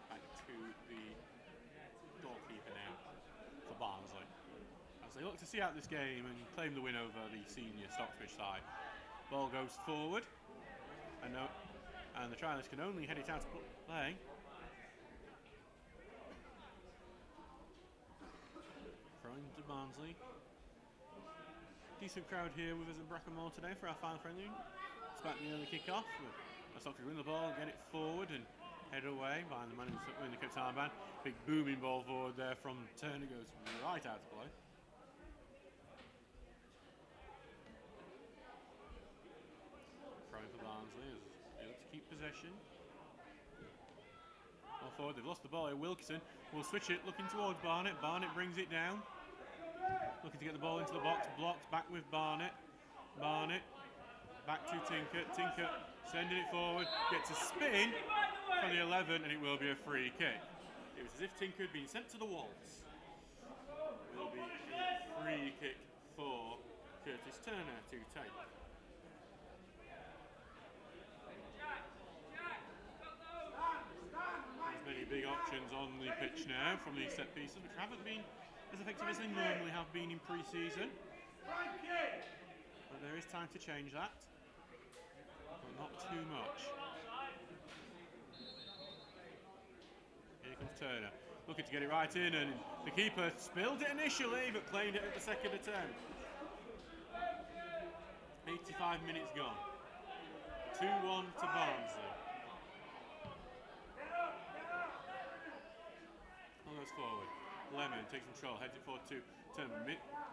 Back to the goalkeeper now for Barnsley, as they look to see out this game and claim the win over the senior Stocksbridge side. Ball goes forward, and the trialist can only head it out to play. 2-1 to Barnsley. Decent crowd here with us at Brackenmore today for our final friendly. Despite the early kick-off, Stocksbridge win the ball, get it forward and head away behind the man in the Cape armband. Big booming ball forward there from Turner, goes right out to play. Throwing for Barnsley as they look to keep possession. Ball forward, they've lost the ball here. Wilkinson will switch it, looking towards Barnett. Barnett brings it down. Looking to get the ball into the box, blocked, back with Barnett. Barnett, back to Tinker. Tinker sending it forward, gets a spin from the 11, and it will be a free kick. It was as if Tinker had been sent to the walls. It will be a free kick for Curtis Turner to take. There's many big options on the pitch now from these set pieces, which haven't been as effective as they normally have been in pre-season. But there is time to change that, but not too much. Here comes Turner, looking to get it right in, and the keeper spilled it initially, but played it at the second attempt. 85 minutes gone. 2-1 to Barnsley. Ball goes forward. Lemon takes control, heads it forward to Turner.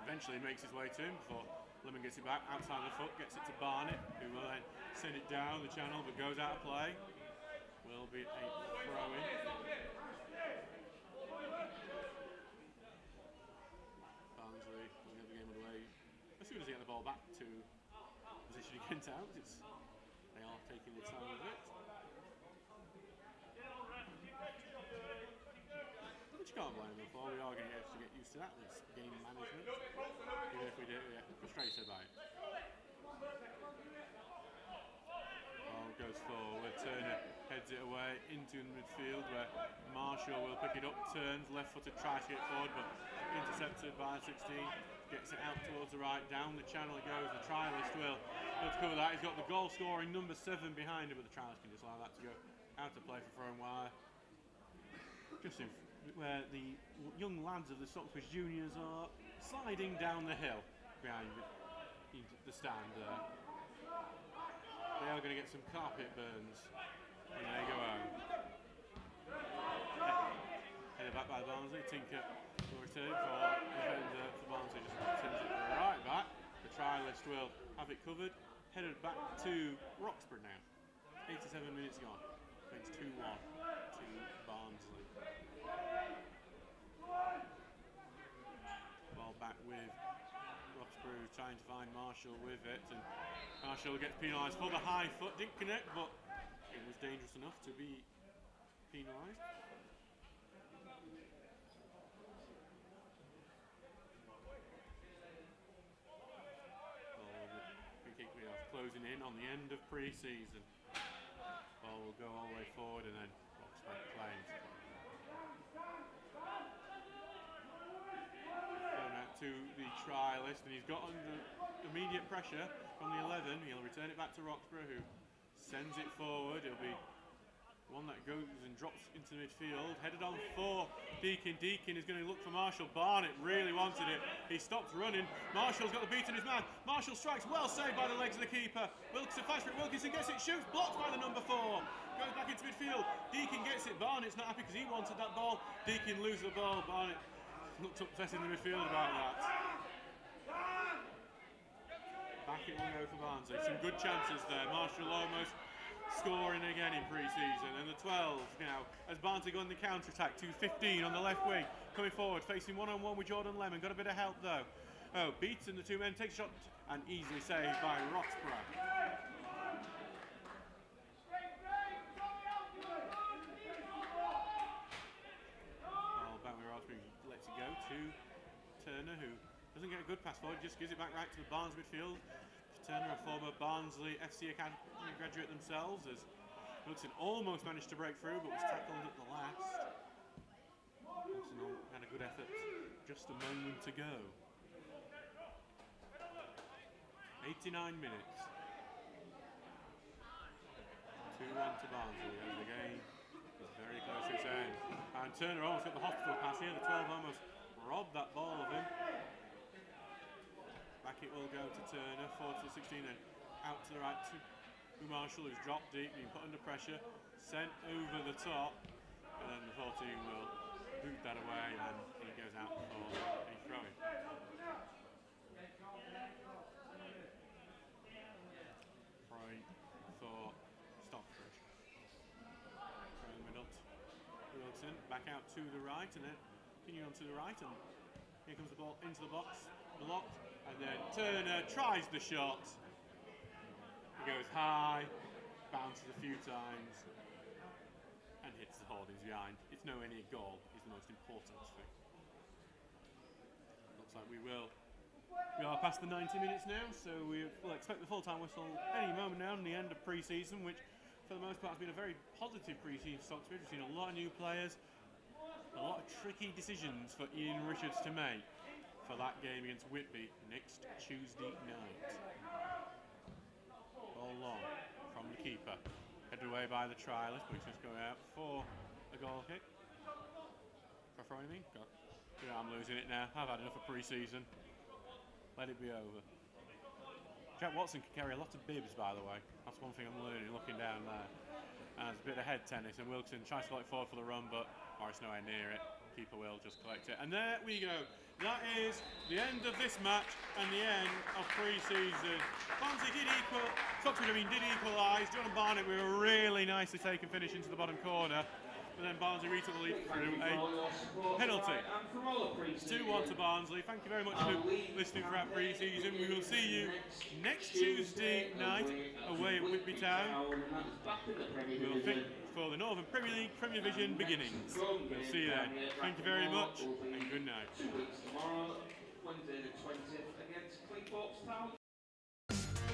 Eventually makes his way to him before Lemon gets it back outside the foot, gets it to Barnett, who will then send it down the channel but goes out of play. Will be a throw-in. Barnsley will get the game underway as soon as they get the ball back to position against out. They are taking the time with it. Which you can't blame them for. We are going to have to get used to that. This game management, even if we do get frustrated by it. Ball goes forward. Turner heads it away into the midfield where Marshall will pick it up, turns, left-footed, tries to get forward, but intercepted by 16. Gets it out towards the right, down the channel it goes. The trialist will cover that. He's got the goal-scoring number 7 behind him, but the trialist can just allow that to go out to play for throwing wire. Just in where the young lads of the Stocksbridge juniors are sliding down the hill behind the stand there. They are going to get some carpet burns when they go home. Headed back by Barnsley. Tinker will return for defender for Barnsley, just sends it right back. The trialist will have it covered. Headed back to Roxburgh now. 87 minutes gone. It's 2-1 to Barnsley. Ball back with Roxburgh trying to find Marshall with it, and Marshall gets penalised for the high foot. Didn't connect, but it was dangerous enough to be penalised. Free kick we are closing in on the end of pre-season. Ball will go all the way forward, and then Roxburgh plays. To the trialist, and he's got under immediate pressure from the 11. He'll return it back to Roxburgh, who sends it forward. It'll be one that goes and drops into the midfield. Headed on for Deakin. Deakin is going to look for Marshall. Barnett really wanted it. He stops running. Marshall's got the beat on his man. Marshall strikes, well saved by the legs of the keeper. Wilkinson fights for it. Wilkinson gets it, shoots, blocked by the number 4. Goes back into midfield. Deakin gets it. Barnett's not happy because he wanted that ball. Deakin loses the ball. Barnett looked upset in the midfield about that. Back it will go for Barnsley. Some good chances there. Marshall almost scoring again in pre-season. And the 12 now as Barnsley go on the counter-attack to 15 on the left wing. Coming forward, facing one-on-one with Jordan Lemon. Got a bit of help though. Oh, beats in the 2 men. Takes a shot and easily saved by Roxburgh. Lets it go to Turner, who doesn't get a good pass forward, just gives it back right to the Barnsley midfield. Turner, a former Barnsley FC Academy graduate themselves, as Wilson almost managed to break through but was tackled at the last. Wilson had a good effort, just a moment to go. 89 minutes. 2-1 to Barnsley as the game is very close to its end. And Turner almost got the hospital pass here. The 12 almost robbed that ball of him. Back it will go to Turner, forward to the 16, and out to the right to Marshall, who's dropped deep, being put under pressure, sent over the top, and then the 14 will boot that away, and he goes out for a throw-in. Throwing for Stocksbridge. Throwing the middle to Wilson, back out to the right, and then continue on to the right, and here comes the ball into the box, blocked, and then Turner tries the shot. He goes high, bounces a few times, and hits the hoardings behind. It's nowhere near goal, is the most important thing. Looks like we are past the 90 minutes now, so we'll expect the full-time whistle any moment now, and the end of pre-season, which for the most part has been a very positive pre-season for Stocksbridge. We've seen a lot of new players, a lot of tricky decisions for Ian Richards to make for that game against Whitby next Tuesday night. Ball long from the keeper, headed away by the trialist, but he's just going out for a goal kick. For throwing me? God. Yeah, I'm losing it now. I've had enough of pre-season. Let it be over. Jack Watson can carry a lot of bibs, by the way. That's one thing I'm learning looking down there. And there's a bit of head tennis, and Wilson tries to collect forward for the run, but Morris nowhere near it. Keeper will just collect it. And there we go. That is the end of this match and the end of pre-season. Barnsley did equalise. John and Barnett were really nicely taken finish into the bottom corner. But then Barnsley retook the lead through a penalty. It's 2-1 to Barnsley. Thank you very much for listening throughout pre-season. We will see you next Tuesday night away at Whitby Town. We'll think for the Northern Premier League Premier Division beginnings. We'll see you then. Thank you very much and good night. 2 weeks tomorrow, Wednesday the 20th against Cleethorpes Town.